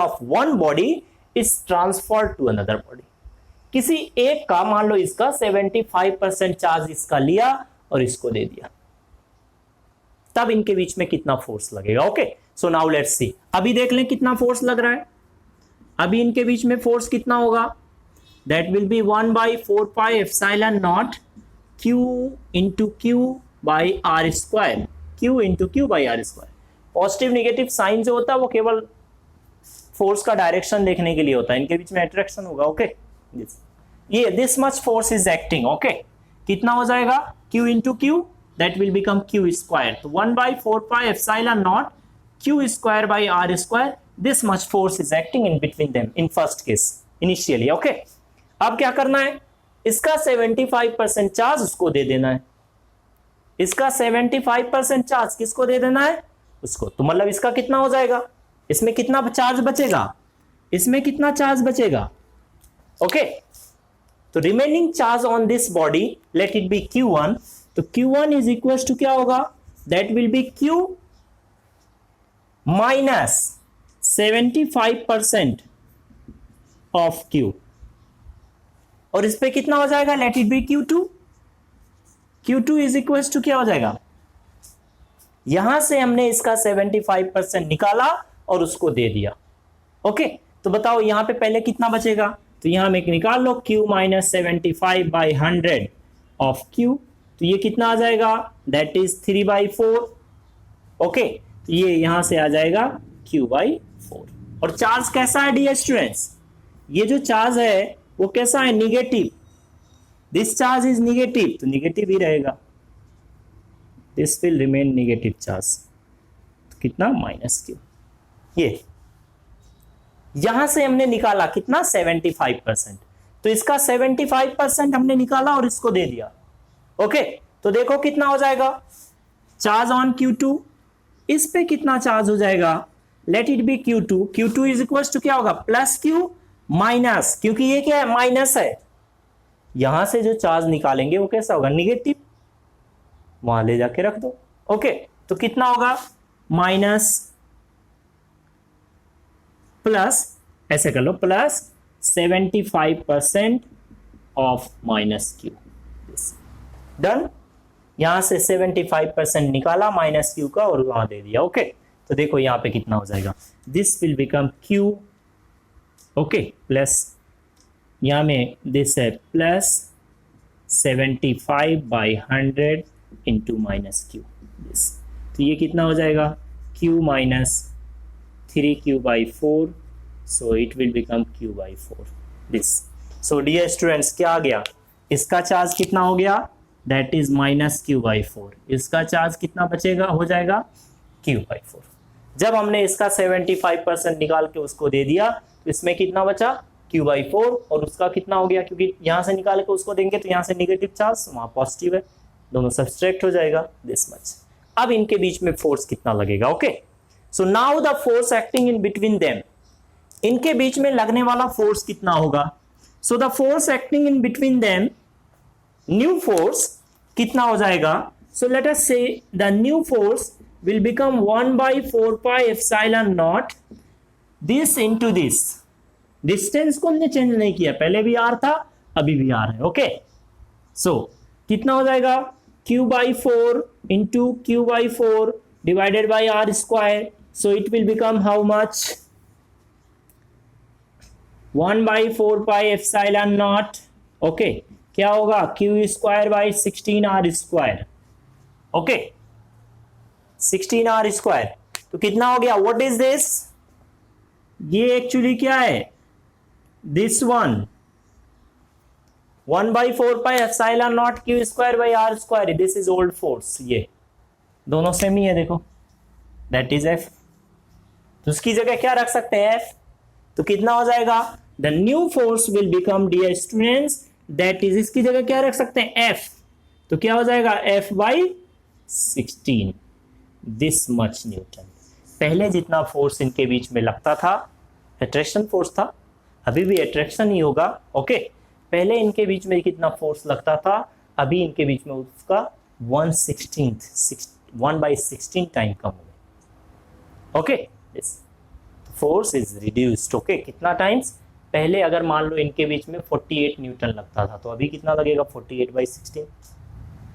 of one body is transferred to another body। किसी एक का, मान लो इसका 75% चार्ज इसका लिया और इसको दे दिया, तब इनके बीच में कितना फोर्स लगेगा okay. So now let's see, अभी देख लें कितना फोर्स लग रहा है। अभी इनके बीच में फोर्स कितना होगा, that will be 1/4 pi epsilon naught Q into Q by r square, Q into Q by r square. Positive negative sign जो होता है वो केवल फोर्स का डायरेक्शन देखने के लिए होता है, इनके बीच में अट्रैक्शन होगा ओके। ये this much force is acting okay. कितना हो जाएगा Q into Q, that will become Q square, तो 1/4 pi epsilon naught Q square by r square this much force is acting in between them in first case initially. Okay, अब क्या करना है, इसका 75% charge उसको दे देना है, इसका 75% चार्ज किसको दे देना है, उसको। तो मतलब इसका कितना हो जाएगा, इसमें कितना चार्ज बचेगा, इसमें कितना चार्ज बचेगा। ओके, तो remaining charge on this body let it be Q1, तो Q1 इज इक्वल टू क्या होगा, that will be Q minus 75% of Q, और इस पे कितना हो जाएगा, let it be Q2, Q2 is equal to क्या हो जाएगा, यहां से हमने इसका 75% निकाला और उसको दे दिया। ओके, तो बताओ यहां पे पहले कितना बचेगा, तो यहां में निकाल लो Q माइनस 75/100 ऑफ Q, तो ये कितना आ जाएगा, दैट इज 3/4। ओके, तो ये यहां से आ जाएगा Q/4। और चार्ज कैसा है डियर स्टूडेंट्स, ये जो चार्ज है वो कैसा है, negative, this charge is negative, तो निगेटिव ही रहेगा, this will remain negative charge, तो कितना -Q। ये यहां से हमने निकाला कितना 75%, तो इसका 75% हमने निकाला और इसको दे दिया। ओके, तो देखो कितना हो जाएगा, चार्ज ऑन Q2, इस पे कितना चार्ज हो जाएगा, let it be Q2, Q2 is equal to क्या होगा, प्लस Q माइनस, क्योंकि ये क्या है, माइनस है, यहां से जो चार्ज निकालेंगे वो कैसा होगा, निगेटिव, वहां ले जाके रख दो। ओके, तो कितना होगा, माइनस प्लस, ऐसे कर लो, प्लस 75% ऑफ -Q, डन। यहां से 75% निकाला -Q का और वहां दे दिया। ओके, तो देखो यहां पे कितना हो जाएगा, this will become Q, okay, plus यहां में दिस है प्लस 75/100 इंटू -Q, दिस, तो ये कितना हो जाएगा, Q minus 3Q/4, so it will become Q/4 this। so dear students क्या आ गया, इसका चार्ज कितना हो गया, that is -Q/4, इसका चार्ज कितना बचेगा, हो जाएगा Q/4। जब हमने इसका 75% निकाल के उसको दे दिया तो इसमें कितना बचा, Q/4, और उसका कितना हो गया, क्योंकि यहां से निकाल के उसको देंगे तो यहां से निगेटिव चार्ज, वहां पॉजिटिव है, दोनों सब्सट्रैक्ट हो जाएगा, दिस मच। अब इनके बीच में फोर्स कितना लगेगा। Okay, so now the force acting in between them, इनके बीच में लगने वाला फोर्स कितना होगा, so the force acting in between them, new force कितना हो जाएगा, so let us say the new force will become 1/4πε0 this into this, distance को हमने चेंज नहीं किया, पहले भी r था अभी भी r है। ओके, सो कितना हो जाएगा, Q/4 into Q/4 divided by r square, so it will become how much, 1/4πε0। Okay, क्या होगा, Q²/16r²। ओके, 16r², तो कितना हो गया, व्हाट इज दिस, ये एक्चुअली क्या है, this one 1/4πε0 Q²/r², this is old force, ये दोनों सेम ही है, देखो दैट इज F, तो उसकी जगह क्या रख सकते हैं, F, तो कितना हो जाएगा, the new force will become dear students, that is, इसकी जगह क्या रख सकते हैं, F, तो क्या हो जाएगा, F/16, दिस मच न्यूटन। पहले जितना फोर्स इनके बीच में लगता था अट्रैक्शन फोर्स था, अभी भी अट्रैक्शन ही होगा। ओके, पहले इनके बीच में कितना फोर्स लगता था, अभी इनके बीच में उसका 1/16 टाइम कम हो गया। Okay, force is reduced. Okay, कितना टाइम्स, पहले अगर मान लो इनके बीच में 48 न्यूटन लगता था, तो अभी कितना लगेगा, 48/16,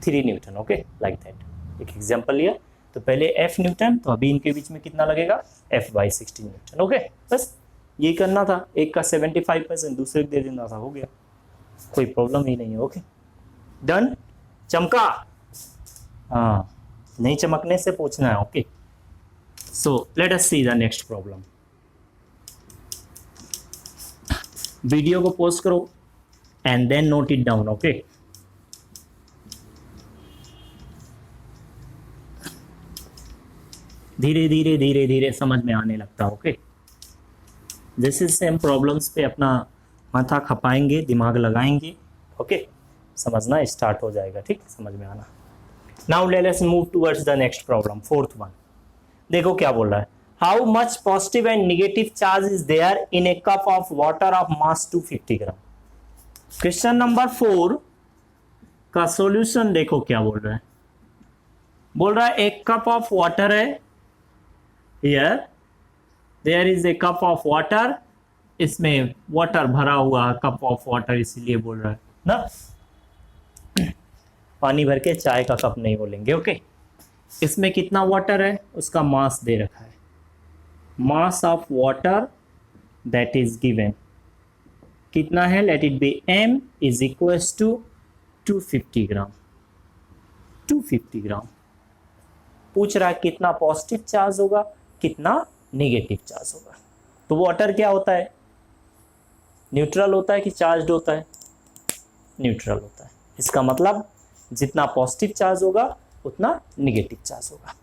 3 न्यूटन। ओके, लाइक दैट, एक एग्जांपल लिया, तो पहले F न्यूटन, तो अभी इनके बीच में कितना लगेगा, F/16 न्यूटन। ओके, बस ये करना था, एक का 75% दूसरे को दे देना था, हो गया, कोई प्रॉब्लम ही नहीं है। ओके, डन, चमका, हाँ, नहीं चमकने से पूछना है। Okay, so let us see the next problem. Video को पॉज करो and then note it down. Okay, धीरे धीरे धीरे धीरे समझ में आने लगता है। ओके, जैसे जैसे हम प्रॉब्लम्स पे अपना माथा खपाएंगे, दिमाग लगाएंगे, ओके, समझना स्टार्ट हो जाएगा, ठीक, समझ में आना। Now let us move towards the next problem, fourth one. देखो क्या बोल रहा है, how much positive and negative charge is there in a cup of water of mass 250 gram. Question number 4 का सॉल्यूशन देखो क्या बोल रहा है। बोल रहा है एक कप ऑफ वाटर है, here there is a cup of water, इसमें वाटर भरा हुआ कप ऑफ वाटर, इसीलिए बोल रहा है ना, पानी भर के चाय का कप नहीं बोलेंगे, ओके। इसमें कितना वाटर है, उसका मास दे रखा है, mass of water that is given कितना है, let it be m is equals to 250 gram. 250 gram पूछ रहा है कितना पॉजिटिव चार्ज होगा, कितना नेगेटिव चार्ज होगा। तो वाटर क्या होता है, न्यूट्रल होता है कि चार्ज्ड होता है, न्यूट्रल होता है। इसका मतलब जितना पॉजिटिव चार्ज होगा उतना नेगेटिव चार्ज होगा।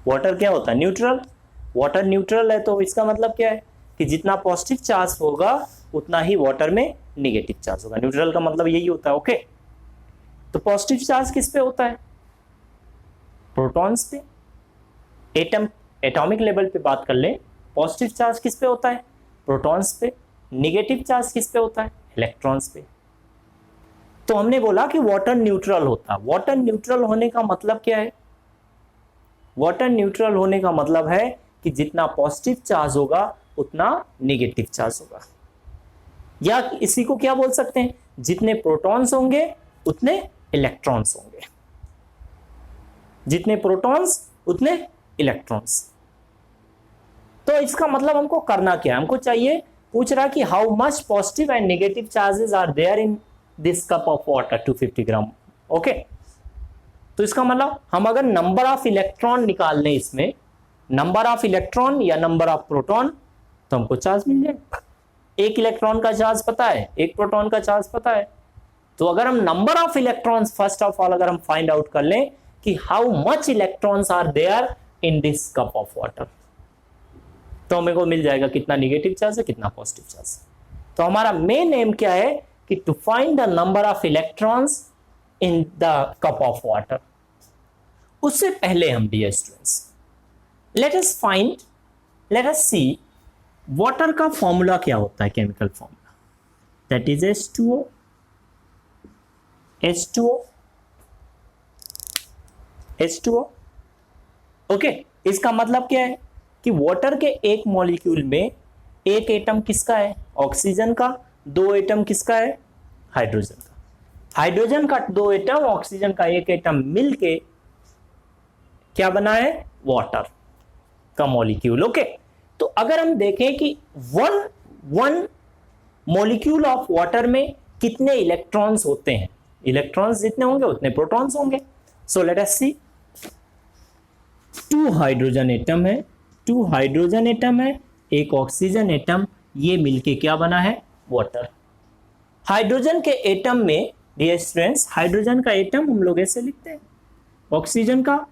वाटर क्या होता है, न्यूट्रल, वाटर न्यूट्रल है, तो इसका मतलब क्या है कि जितना पॉजिटिव चार्ज होगा उतना ही वाटर में नेगेटिव चार्ज होगा। न्यूट्रल का मतलब यही होता है, ओके। तो पॉजिटिव चार्ज किस पे होता है, प्रोटॉन्स पे। एटॉमिक लेवल पे बात कर ले, पॉजिटिव चार्ज किस पे होता है, प्रोटॉन्स पे। नेगेटिव चार्ज किस पे होता है, इलेक्ट्रॉन्स पे। तो हमने बोला कि वाटर न्यूट्रल होता है। वाटर न्यूट्रल होने का मतलब क्या है, वाटर न्यूट्रल होने का मतलब है कि जितना पॉजिटिव चार्ज होगा उतना नेगेटिव चार्ज होगा, या इसी को क्या बोल सकते हैं, जितने प्रोटॉन्स होंगे उतने इलेक्ट्रॉन्स होंगे, जितने प्रोटॉन्स उतने इलेक्ट्रॉन्स। तो इसका मतलब हमको करना क्या है, हमको चाहिए, पूछ रहा कि how much positive and negative charges are there in this cup of water 250 gram, okay. तो इसका मतलब हम अगर नंबर ऑफ इलेक्ट्रॉन निकाल लें इसमें, नंबर ऑफ इलेक्ट्रॉन या नंबर ऑफ प्रोटॉन, तो हमको चार्ज मिल जाएगा। एक इलेक्ट्रॉन का चार्ज पता है, एक प्रोटॉन का चार्ज पता है, तो अगर हम number of electrons first of all अगर हम फाइंड आउट कर लें कि how much electrons are there in this cup of water, तो हमें को मिल जाएगा कितना नेगेटिव चार्ज है, कितना पॉजिटिव चार्ज है। तो हमारा मेन एम क्या है कि to find the number of electrons in the cup of water. उससे पहले हम dear students let us see water का फॉर्मूला क्या होता है, chemical formula, that is H2O, okay. इसका मतलब क्या है कि वाटर के एक मॉलिक्यूल में एक एटम किसका है, ऑक्सीजन का, दो एटम किसका है, हाइड्रोजन का। हाइड्रोजन का दो एटम, ऑक्सीजन का एक एटम मिलके क्या बना है, वाटर का मॉलिक्यूल, ओके। तो अगर हम देखें कि वन मॉलिक्यूल ऑफ वाटर में कितने इलेक्ट्रॉन्स होते हैं, इलेक्ट्रॉन्स जितने होंगे उतने प्रोटॉन्स होंगे। सो लेट अस सी, 2 हाइड्रोजन एटम है, 2 हाइड्रोजन एटम है, एक ऑक्सीजन एटम, ये मिलके क्या बना है, वाटर। हाइड्रोजन के एटम में डियर स्टूडेंट्स, हाइड्रोजन का एटम हम लोग ऐसे लिखते हैं, ऑक्सीजन का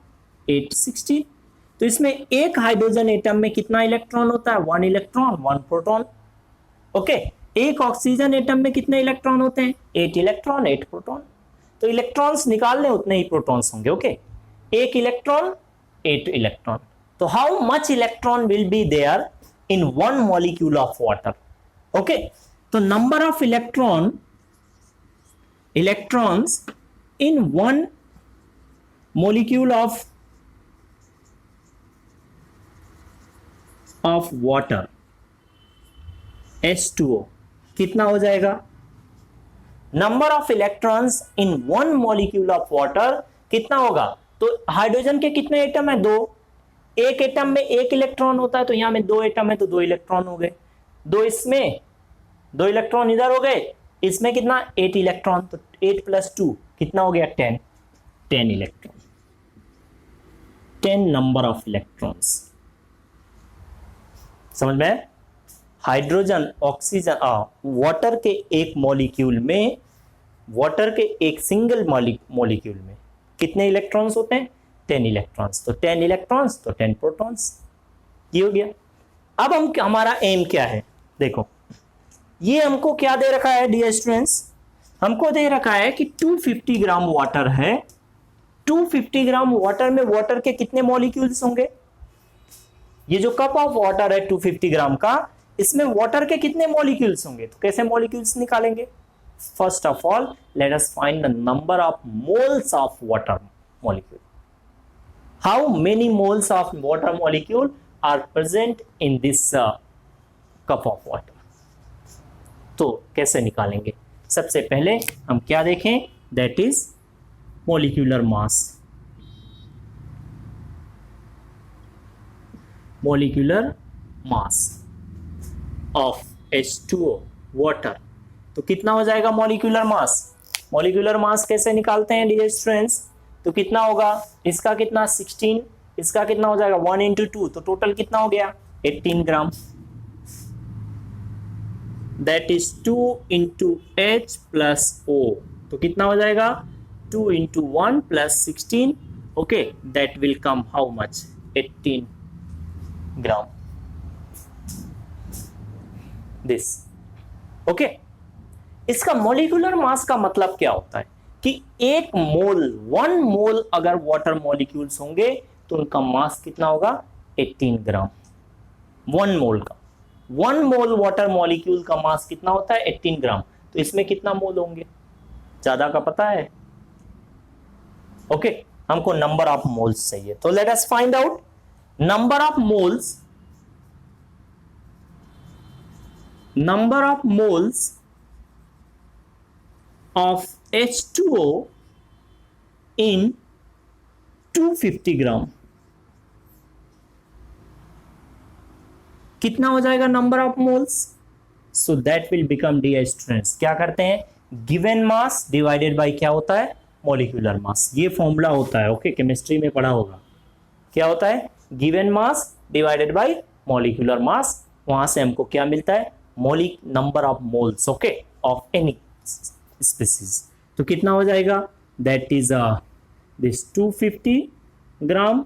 816। तो इसमें एक हाइड्रोजन एटम में कितना इलेक्ट्रॉन होता है, 1 इलेक्ट्रॉन 1 प्रोटॉन, ओके। एक ऑक्सीजन एटम में कितने इलेक्ट्रॉन होते हैं, 8 इलेक्ट्रॉन 8 प्रोटॉन। तो इलेक्ट्रॉन्स निकाल लें उतने ही प्रोटॉन्स होंगे, ओके। एक इलेक्ट्रॉन 8 इलेक्ट्रॉन। तो how much electron will be there in one molecule of water, okay. तो number of electrons in one molecule of water H2O कितना हो जाएगा, number of electrons in one molecule of water कितना होगा। तो hydrogen के कितने एटम है, 2, एक एटम में एक इलेक्ट्रॉन होता है, तो यहां में 2 एटम है तो 2 इलेक्ट्रॉन हो गए, 2 इसमें 2 इलेक्ट्रॉन इधर हो गए, इसमें कितना 8 इलेक्ट्रॉन, तो 8 + 2 कितना हो गया, 10 इलेक्ट्रॉन, 10 नंबर ऑफ इलेक्ट्रॉन्स। समझ में, हाइड्रोजन, ऑक्सीजन, वाटर के एक मॉलिक्यूल में, वाटर के एक सिंगल मॉलिक्यूल में कितने इलेक्ट्रॉन्स होते हैं, 10 इलेक्ट्रॉन्स। तो 10 इलेक्ट्रॉन्स तो 10 प्रोटॉन्स, ये हो गया। अब हमारा एम क्या है, देखो ये हमको क्या दे रखा है डियर स्टूडेंट्स, हमको दे रखा है कि 250 ग्राम वाटर है। 250 ग्राम वाटर में वाटर के कितने मॉलिक्यूल्स होंगे? ये जो कप ऑफ वाटर है 250 ग्राम का, इसमें वाटर के कितने मॉलिक्यूल्स होंगे? तो कैसे मॉलिक्यूल्स निकालेंगे? First of all let us find the number of moles of water molecule. How many moles of water molecule are present in this cup of water? तो कैसे निकालेंगे? सबसे पहले हम क्या देखें, that is molecular mass. Molecular mass of H2O water. तो कितना हो जाएगा मोलिक्यूलर मास? मोलिक्यूलर मास कैसे निकालते हैं डियर स्टूडेंट्स? तो कितना होगा, इसका कितना 16, इसका कितना हो जाएगा 1 into 2, तो टोटल कितना हो गया 18 gram. That is 2 into H plus O, तो कितना हो जाएगा 2 into 1 plus 16, okay, that will come how much 18 gram this, okay. इसका मॉलिक्यूलर मास का मतलब क्या होता है कि एक मोल, 1 मोल अगर वाटर मॉलिक्यूल्स होंगे तो उनका मास कितना होगा 18 ग्राम। 1 मोल का, 1 मोल वाटर मॉलिक्यूल का मास कितना होता है 18 ग्राम। तो इसमें कितना मोल होंगे, ज्यादा का पता है? ओके, हमको नंबर ऑफ मोल्स चाहिए, तो let us find out number of moles of H2O in 250 gram. कितना हो जाएगा number of moles? So that will become dear students, क्या करते हैं, गिवन मास डिवाइडेड बाय क्या होता है मॉलिक्यूलर मास। ये फॉर्मूला होता है, ओके, केमिस्ट्री में पढ़ा होगा। क्या होता है, given mass divided by molecular mass. वहां से हमको क्या मिलता है, number of moles, okay, of any species. तो कितना हो जाएगा, that is this 250 gram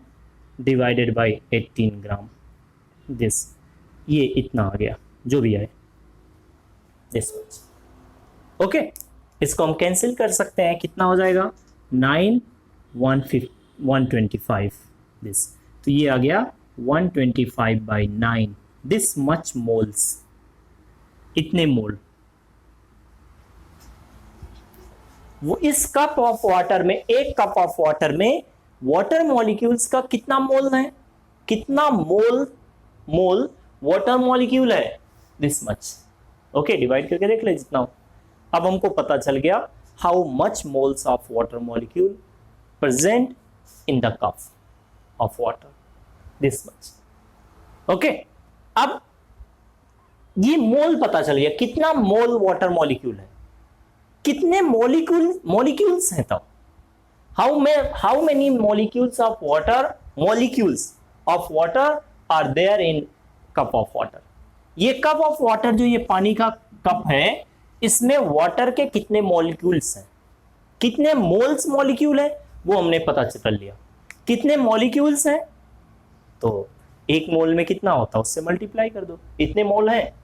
divided by 18 gram this, ये इतना आ गया जो भी है दिस मच, ओके। इसको हम कैंसिल कर सकते हैं, कितना हो जाएगा 9 125 दिस, तो ये आ गया 125 by 9 दिस मच मोल्स, इतने मोल। वो इस कप ऑफ वाटर में, एक कप ऑफ वाटर में वाटर मॉलिक्यूल्स का कितना मोल है, कितना मोल वाटर मॉलिक्यूल है, दिस मच, ओके। डिवाइड करके देख ले जितना हो। अब हमको पता चल गया how much moles of water molecule present in the cup of water, this much, okay. अब ये मोल पता चल गया, कितना मोल वाटर मॉलिक्यूल है, कितने मॉलिक्यूल्स हैं। तब how many molecules of water are there in cup of water. ये कप ऑफ वाटर, जो ये पानी का कप है, इसमें वाटर के कितने मॉलिक्यूल्स हैं, कितने मोल्स मॉलिक्यूल है, वो हमने पता कर लिया। कितने मॉलिक्यूल्स हैं, तो एक मोल में कितना होता है उससे मल्टीप्लाई कर दो, इतने मोल है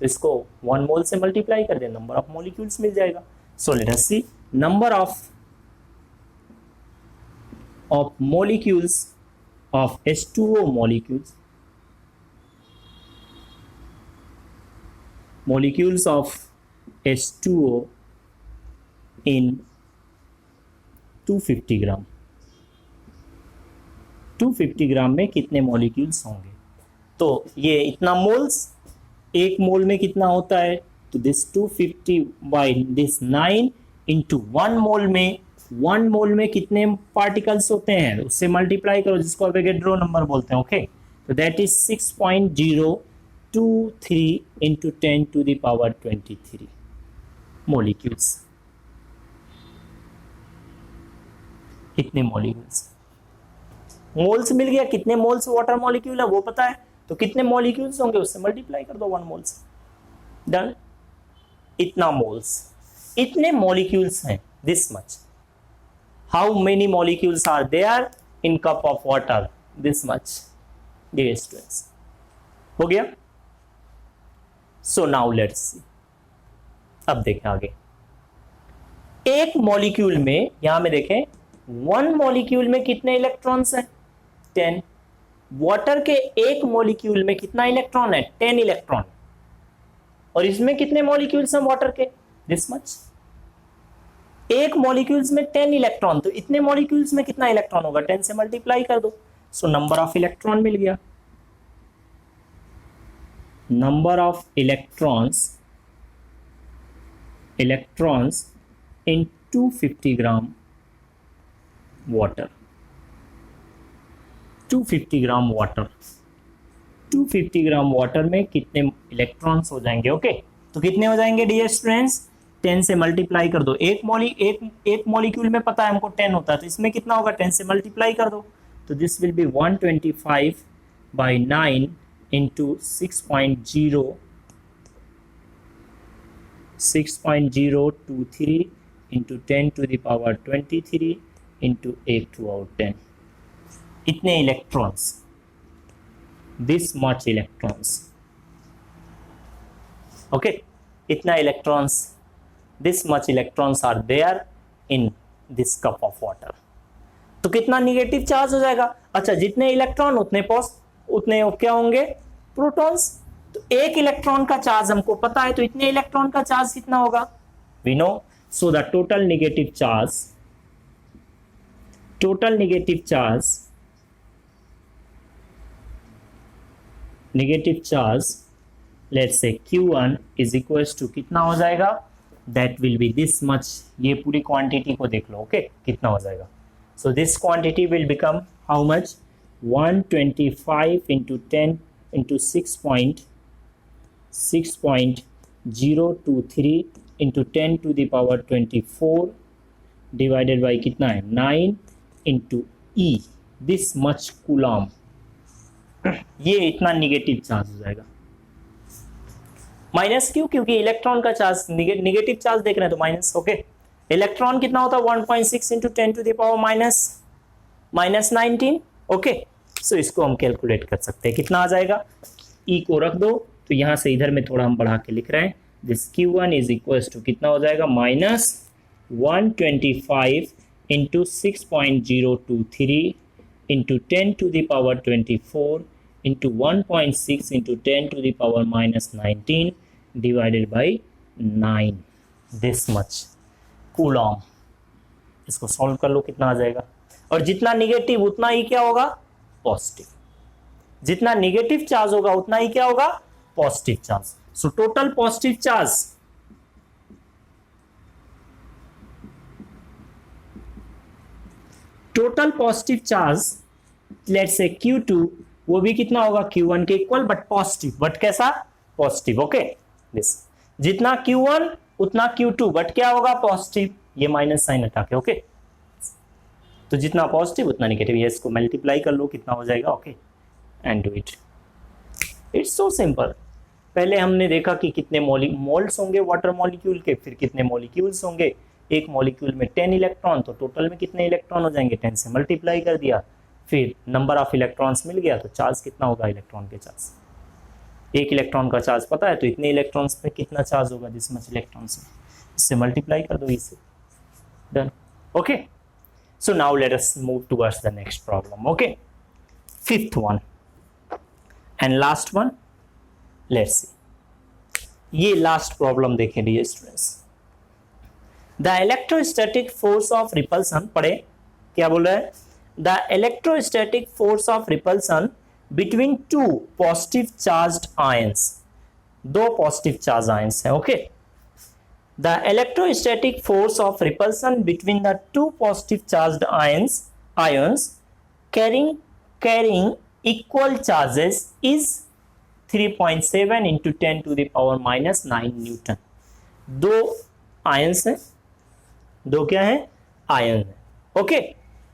तो इसको 1 मोल से मल्टीप्लाई कर दे, नंबर ऑफ मॉलिक्यूल्स मिल जाएगा। So let us see number of molecules of H2O molecules of H2O in 250 gram. 250 gram में कितने मॉलिक्यूल्स होंगे? तो ये इतना मोल्स, एक मोल में कितना होता है, तो दिस 250 बाई दिस 9 इंटू 1 मोल में, 1 मोल में कितने पार्टिकल्स होते हैं उससे मल्टीप्लाई करो, जिसको अवोगाड्रो नंबर बोलते हैं, ओके। तो that is 6.023 into 10 to the power 23 molecules, कितने मॉलिक्यूल्स। मोल्स मिल गया, कितने मोल्स वाटर मॉलिक्यूल है वो पता है, तो कितने मॉलिक्यूल्स होंगे उससे मल्टीप्लाई कर दो 1 मोल्स, डन। इतना मोल्स, इतने मॉलिक्यूल्स हैं, this much. How many molecules are there in cup of water, this much, dear students. हो गया। सो नाउ लेट्स सी, अब देखें आगे। एक मॉलिक्यूल में, यहां में देखें, वन मॉलिक्यूल में कितने इलेक्ट्रॉन्स हैं? 10। वाटर के एक मॉलिक्यूल में कितना इलेक्ट्रॉन है? 10 इलेक्ट्रॉन। और इसमें कितने मॉलिक्यूल्स हैं वाटर के? This much. एक मॉलिक्यूल्स में 10 इलेक्ट्रॉन, तो इतने मॉलिक्यूल्स में कितना इलेक्ट्रॉन होगा? 10 से मल्टीप्लाई कर दो, सो नंबर ऑफ इलेक्ट्रॉन मिल गया। Number of electrons in 250 gram water. 250 gram water, 250 gram water में कितने इलेक्ट्रॉन्स हो जाएंगे? ओके, तो कितने हो जाएंगे डियर स्टूडेंट्स? 10 से मल्टीप्लाई कर दो। एक मॉलिक्यूल में पता है हमको 10 होता है, तो इसमें कितना होगा? 10 से मल्टीप्लाई कर दो, तो this will be 125/9 into 6.023 into 10 to the power 23 into 8/10। इतने electrons, this much electrons. Okay, इतना electrons, this much electrons are there in this cup of water. तो कितना निगेटिव चार्ज हो जाएगा? अच्छा, जितने इलेक्ट्रॉन उतने क्या होंगे? प्रोटॉन्स। तो एक इलेक्ट्रॉन का चार्ज हमको पता है, तो इतने इलेक्ट्रॉन का चार्ज कितना होगा? We know. So the total negative charge let's say Q1 is equals to कितना हो जाएगा? That will be this much. ये पूरी क्वांटिटी को देख लो, ओके, कितना हो जाएगा? So this quantity will become how much? 125 into 10 into 6.023 into 10 to the power 24 divided by कितना है? 9 into e, this much coulomb. ये इतना निगेटिव चार्ज हो जाएगा। माइनस क्यों? क्योंकि इलेक्ट्रॉन का चार्ज, निगेटिव चार्ज देख रहे हैं तो माइनस। ओके, इलेक्ट्रॉन कितना होता है? 1.6 into 10 to the power -19। Okay, so इसको हम कैलकुलेट कर सकते हैं, कितना आ जाएगा? ई को रख दो, तो यहां से इधर में थोड़ा हम बढ़ा के लिख रहे हैं। This Q1 is equal to कितना हो जाएगा? -125 into 6.023 into 10 to the power 24 into 1.6 into 10 to the power -19 divided by 9, this much coulomb. इसको सॉल्व कर लो, कितना आ जाएगा? और जितना निगेटिव उतना ही क्या होगा? पॉजिटिव। जितना निगेटिव चार्ज होगा उतना ही क्या होगा? Positive charge. So total positive charge let's से Q2, वो भी कितना होगा? Q1 के इक्वल बट पॉजिटिव। बट कैसा? पॉजिटिव। ओके, दिस जितना Q1 उतना Q2, बट क्या होगा? पॉजिटिव। ये माइनस साइन हटा के, ओके, तो जितना पॉजिटिव उतना नेगेटिव। ये इसको मल्टीप्लाई कर लो, कितना हो जाएगा? Okay, and do it. It's so simple. पहले हमने देखा कि कितने मोल्स होंगे वाटर मॉलिक्यूल के, फिर कितने मॉलिक्यूल्स होंगे। एक मॉलिक्यूल में 10 इलेक्ट्रॉन, तो टोटल में कितने इलेक्ट्रॉन हो जाएंगे? 10 से मल्टीप्लाई कर दिया, फिर नंबर ऑफ इलेक्ट्रॉन्स मिल गया, तो चार्ज कितना होगा? इलेक्ट्रॉन के चार्ज, एक इलेक्ट्रॉन का चार्ज पता है, तो इतने इलेक्ट्रॉन्स में कितना चार्ज होगा? दिस मच इलेक्ट्रॉन्स में, इससे मल्टीप्लाई कर दो, इससे done. Okay, so now let us move towards the next problem. Okay, fifth one and last one, let's see. ये last problem देखें dear students. The electrostatic force of repulsion, पढ़े क्या बोल रहा है? The electrostatic force of repulsion between two positive charged ions, दो positive charged ions हैं। Okay, The electrostatic force of repulsion between the two positive charged ions carrying equal charges is 3.7 into 10 to the power -9 Newton. दो ions हैं, दो क्या है? Ion है। Okay,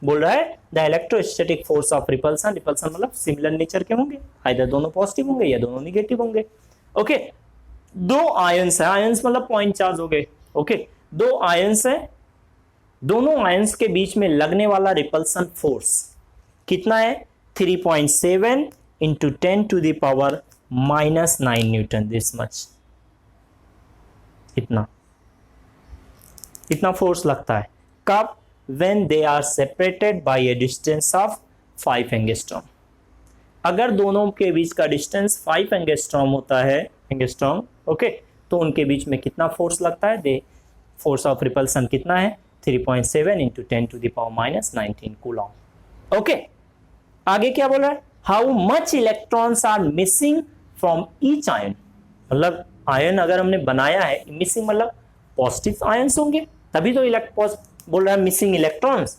बोल रहा है the electrostatic force of repulsion, repulsion मतलब सिमिलर नेचर के होंगे, आइदर दोनों पॉजिटिव होंगे या दोनों निगेटिव होंगे। ओके, दो आयंस है, आयंस मतलब पॉइंट चार्ज हो गए। ओके, दो आयंस है, दोनों आयंस के बीच में लगने वाला रिपल्सन फोर्स कितना है? 3.7 into 10 to the power -9 newton, this much. इतना फोर्स लगता है। कब? When they are separated by a distance of 5 angstrom. अगर दोनों के बीच का डिस्टेंस 5 एंगस्ट्रॉम होता है, एंगस्ट्रॉम, ओके, तो उनके बीच में कितना फोर्स लगता है? दे फोर्स ऑफ रिपल्सन कितना है? 3.7 इंटू 10⁻⁻19 कूलॉम। ओके, आगे क्या बोल रहा है? How much electrons are missing from each ion. मतलब आयन अगर हमने बनाया है, मिसिंग मतलब पॉजिटिव आयंस होंगे, तभी तो बोल रहा है मिसिंग इलेक्ट्रॉन्स।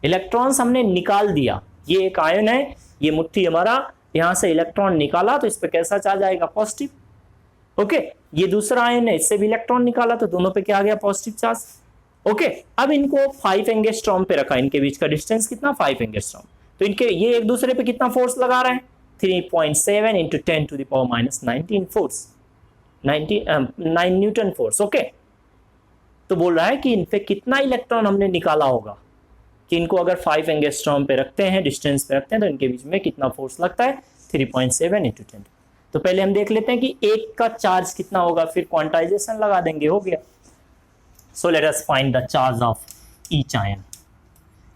इलेक्ट्रॉन्स हमने निकाल दिया, ये एक आयन है, ये मुट्ठी हमारा, यहां से इलेक्ट्रॉन निकाला तो इस पे कैसा चार्ज आएगा? पॉजिटिव। ओके, ये दूसरा आयन है, इससे भी इलेक्ट्रॉन निकाला तो दोनों पे क्या आ गया? Positive charge. ओके, अब इनको 5 एंगस्ट्रॉम पे रखा, इनके बीच का डिस्टेंस कितना? 5 एंगस्ट्रॉम। तो इनके ये एक दूसरे पे कितना फोर्स लगा रहे हैं? 3.7 into 10⁻⁻19 force, 9 Newton force. Okay, तो बोल रहा है कि इन पे कितना इलेक्ट्रॉन हमने निकाला होगा, कि इनको अगर 5 एंगस्ट्रॉम पे रखते हैं, डिस्टेंस पे रखते हैं, तो इनके बीच में कितना फोर्स लगता है? 3.7 इंटू 10। तो पहले हम देख लेते हैं कि एक का चार्ज कितना होगा, फिर क्वांटाइजेशन लगा देंगे, हो गया। So let us find the charge of each ion.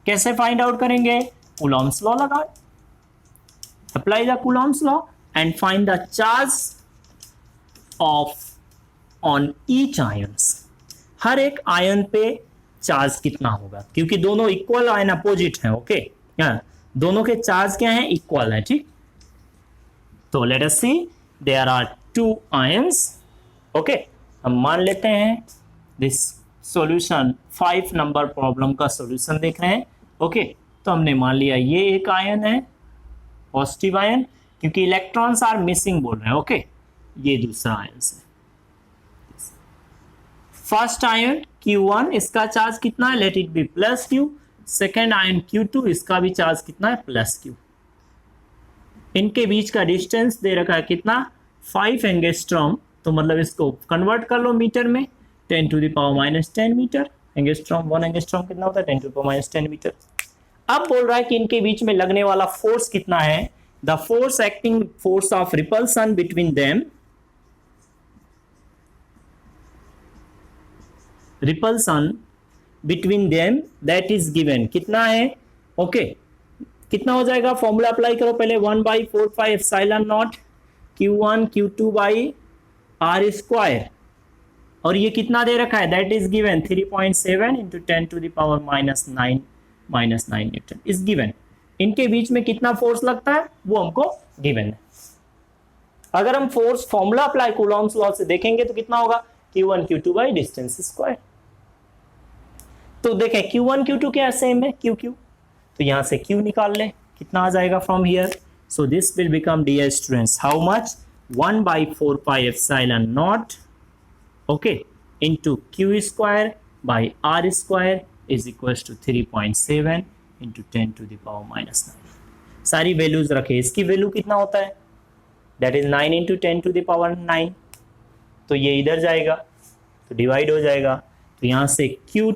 कैसे फाइंड आउट करेंगे? कूलॉम्स लॉ लगा, apply the Coulomb's law and find the charge of on each ions. हर एक आयन पे चार्ज कितना होगा, क्योंकि दोनों इक्वल आयन अपोजिट हैं। ओके, दोनों के चार्ज क्या हैं? इक्वल है, ठीक। तो let us see, there are 2 ions. Okay, हम मान लेते हैं दिस सॉल्यूशन 5 नंबर प्रॉब्लम का सॉल्यूशन देख रहे हैं। ओके, तो हमने मान लिया ये एक आयन है, पॉजिटिव आयन, क्योंकि इलेक्ट्रॉन्स आर मिसिंग बोल रहे हैं। ओके, ये दूसरा आयन है, फर्स्ट आयन Q1, इसका चार्ज कितना है? Let it B plus Q। Second ion Q2, इसका भी चार्ज कितना है? Plus Q। इनके बीच का डिस्टेंस दे रखा है कितना? 5 एंगस्ट्रॉम। तो मतलब इसको कन्वर्ट कर लो मीटर में, 10⁻⁻10 मीटर। एंगस्ट्रॉम, 1 एंगस्ट्रॉम कितना होता है? 10⁻10 मीटर। अब बोल रहा है कि इनके बीच में लगने वाला फोर्स कितना है? The force acting, force of repulsion between them, repulsion between them that is given, कितना है? ओके, कितना हो जाएगा? फॉर्मूला अप्लाई करो पहले, 1/4πε0 Q1 Q2 by R square, और ये कितना दे रखा है? That is given 3.7 into 10⁻⁻9 Newton is given. इनके बीच में कितना फोर्स लगता है वो हमको गिवन है। अगर हम force formula apply Coulomb's law से देखेंगे तो कितना होगा? Q1 Q2 by distance square. तो देखें Q1 Q2 क्या सेम है? Q Q, तो यहां से Q निकाल ले, कितना आ जाएगा from here? So this will become, dear students, how much? 1/4πε0 okay into Q square by R square is equal to 3.7 into 10⁻⁻9। सारी वैल्यूज रखे, इसकी वैल्यू कितना होता है? That is 9 into 10⁻9। तो ये इधर जाएगा तो डिवाइड हो जाएगा, तो यहां से Q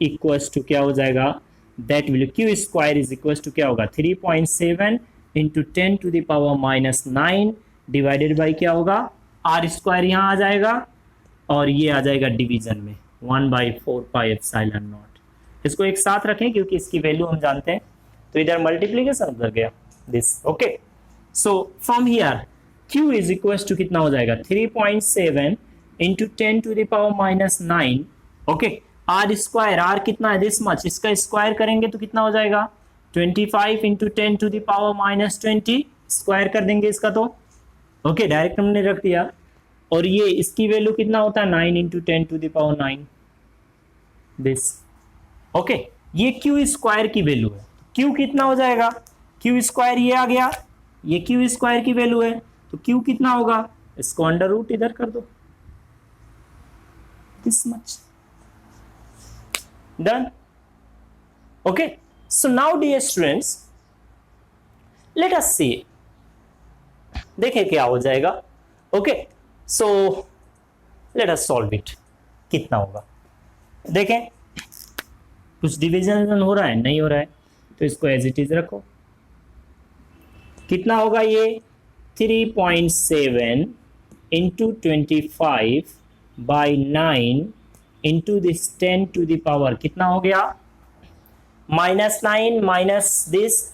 इक्वल्स टू क्या हो जाएगा? That will Q square is equals to क्या होगा? 3.7 इंटू 10⁻⁻9 डिवाइडेड बाई क्या होगा? R स्क्वायर यहाँ आ जाएगा और ये आ जाएगा डिवीजन में 1/4πε0। इसको एक साथ रखें क्योंकि इसकी वैल्यू हम जानते हैं, तो इधर मल्टीप्लीकेशन उधर गया this. Okay, so from here Q is equals to कितना हो जाएगा? 3.7 into 10⁻⁻9। Okay, R square, R कितना है? दिस मच, इसका स्क्वायर करेंगे तो कितना हो जाएगा? 25 इंटू 10⁻⁻20 स्क्वायर कर देंगे इसका तो। ओके, डायरेक्ट हमने रख दिया, और ये इसकी वैल्यू कितना होता है? 9 इंटू 10⁻9 दिस। ओके, ये Q स्क्वायर की वैल्यू है। Q कितना हो जाएगा? Q स्क्वायर ये आ गया, ये Q स्क्वायर की वैल्यू है, तो Q कितना होगा? इसको अंडर रूट इधर कर दो, this much, done. Okay, so now dear students let us see, देखें क्या हो जाएगा। Okay, so let us solve it. कितना होगा देखें, कुछ डिवीजन हो रहा है? नहीं हो रहा है, तो इसको एज इट इज रखो। कितना होगा ये? 3.7 into 25 by 9 into this 10 to the power कितना हो गया, -9 माइनस दिस,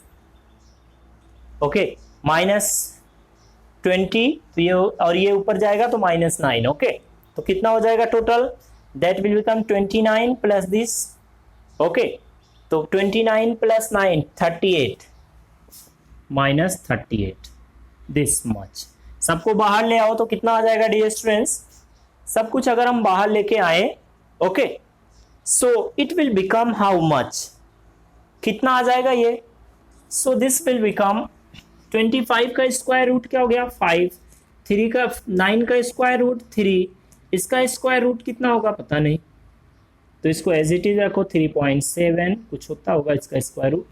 ओके, -20, तो ये और ये ऊपर जाएगा तो -9, ओके, तो कितना हो जाएगा total, that will become 29 plus this, okay, तो 29 प्लस 9 38 -38 दिस मच। सबको बाहर ले आओ तो कितना आ जाएगा डियर स्टूडेंट्स, सब कुछ अगर हम बाहर लेके आए, okay, so it will become how much, कितना आ जाएगा ये, सो दिस विल बिकम 25 का स्क्वायर रूट क्या हो गया 5, 3 का 9 का स्क्वायर रूट 3, इसका स्क्वायर रूट कितना होगा पता नहीं, तो इसको एज इट इज रखो 3.7 कुछ होता होगा इसका square root,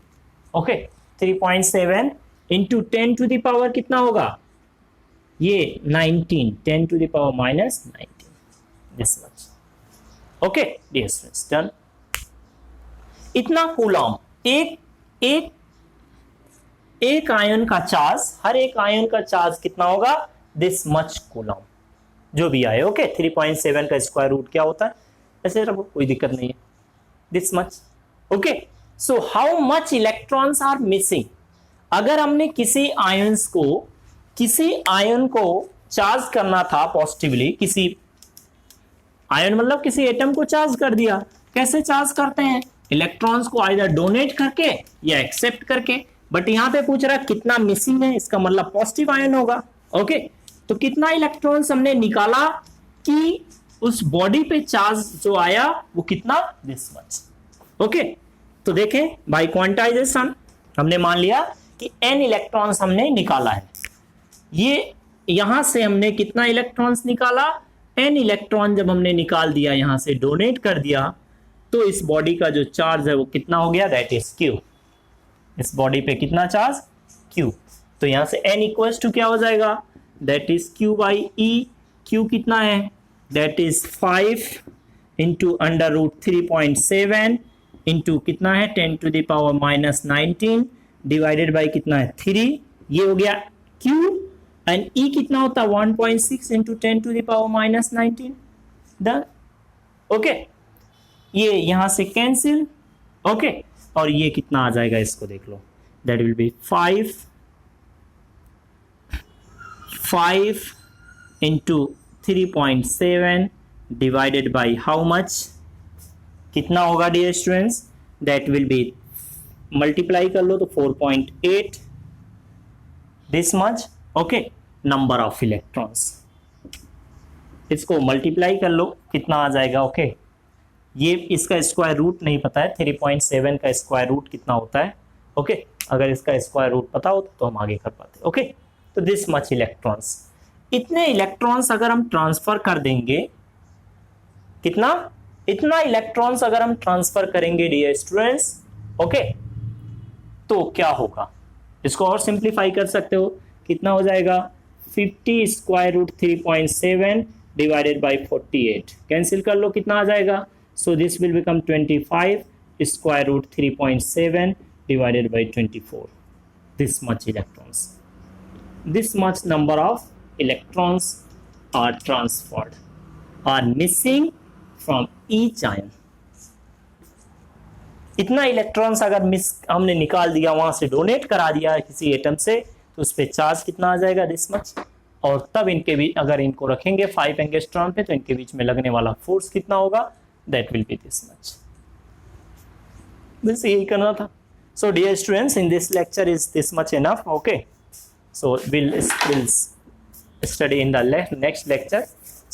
okay, 3.7 into 10 to the power कितना होगा ये 19, 10 to the power -19 this much, okay dear students, done. इतना कूलम, एक आयन का चार्ज, हर एक आयन का चार्ज कितना होगा, दिस मच कूलम, जो भी आए, ओके, 3.7 का स्क्वायर रूट क्या होता है, ऐसे रखो कोई दिक्कत नहीं है, this much, okay. So how much electrons are missing, अगर हमने किसी आयन को चार्ज करना था पॉजिटिवली, किसी आयन मतलब किसी एटम को चार्ज कर दिया, कैसे चार्ज करते हैं, इलेक्ट्रॉन्स को आइदर डोनेट करके या एक्सेप्ट करके, बट यहां पे पूछ रहा कितना मिसिंग है, इसका मतलब पॉजिटिव आयन होगा, ओके, तो कितना इलेक्ट्रॉन्स हमने निकाला कि उस बॉडी पे चार्ज जो आया वो कितना, दिस मच, ओके, तो देखें बाय क्वांटाइजेशन हमने मान लिया कि n इलेक्ट्रॉन्स हमने निकाला है, ये यहां से हमने कितना इलेक्ट्रॉन्स निकाला, n इलेक्ट्रॉन जब हमने निकाल दिया यहां से डोनेट कर दिया, तो इस बॉडी का जो चार्ज है वो कितना हो गया, दैट इज q, इस बॉडी पे कितना चार्ज q, तो यहां से n इक्वल्स टू क्या हो जाएगा, that is q by e, q कितना है, that is 5 into under root 3.7 into कितना है 10 to the power -19 divided by कितना है 3, ये हो गया q, एंड e कितना होता है 1.6 into 10 to the power -19, done, okay, ये यहां से कैंसिल, ओके, और ये कितना आ जाएगा इसको देख लो, that will be 5 into 3.7 divided by how much, कितना होगा dear students, that will be, multiply कर लो तो 4.8 this much, okay, number of electrons, इसको मल्टीप्लाई कर लो कितना आ जाएगा, ओके, ये इसका स्क्वायर रूट नहीं पता है, 3.7 का स्क्वायर रूट कितना होता है, ओके, अगर इसका स्क्वायर रूट पता हो तो हम आगे कर पाते, ओके, तो दिस मच इलेक्ट्रॉन्स, इतने इलेक्ट्रॉन्स अगर हम ट्रांसफर कर देंगे, कितना, इतना इलेक्ट्रॉन्स अगर हम ट्रांसफर करेंगे डियर स्टूडेंट्स, ओके, तो क्या होगा, इसको और सिंप्लीफाई कर सकते हो, कितना हो जाएगा 50 square root 3.7 divided by 48, cancel कर लो कितना आ जाएगा, so this will become 25 square root 3.7 divided by 24, this much electrons, this much number of electrons are transferred, are missing from each ion, इतना इलेक्ट्रॉन्स अगर मिस हमने निकाल दिया, वहां से डोनेट करा दिया किसी एटम से, तो उस पर चार्ज कितना आ जाएगा, दिस मच, और तब इनके बीच अगर इनको रखेंगे 5 एंगस्ट्रॉन पे, तो इनके बीच में लगने वाला फोर्स कितना होगा, that will be this much, बस यही करना था। So dear students, in this lecture is this much enough, okay, so we'll study in the next lecture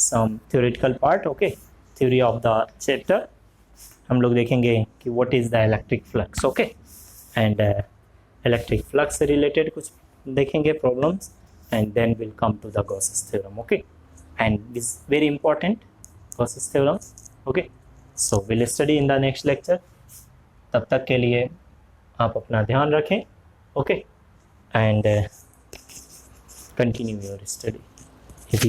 some theoretical part, okay, theory of the chapter, हम लोग देखेंगे कि what is the electric flux, okay, and electric flux से related कुछ देखेंगे problems, and then we'll come to the Gauss's theorem, okay, and this is very important, Gauss's theorem, okay, so we'll study in the next lecture, तब तक के लिए आप अपना ध्यान रखें, okay, and continue your study. If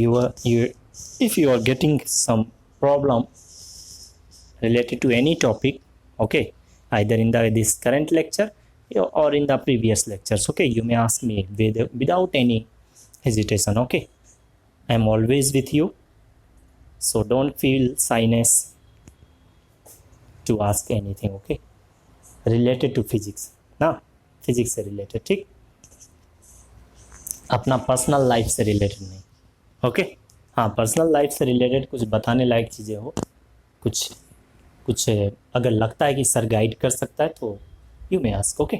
you are getting some problem related to any topic, okay, either in this current lecture or in the previous lectures, okay, you may ask me without any hesitation, okay, I am always with you, so don't feel shyness to ask anything, okay, related to physics ना, physics से related, ठीक, अपना personal life से related नहीं, okay. हाँ, personal life से related कुछ बताने लायक चीज़ें हो, कुछ अगर लगता है कि सर गाइड कर सकता है तो यू मे आस्क, ओके।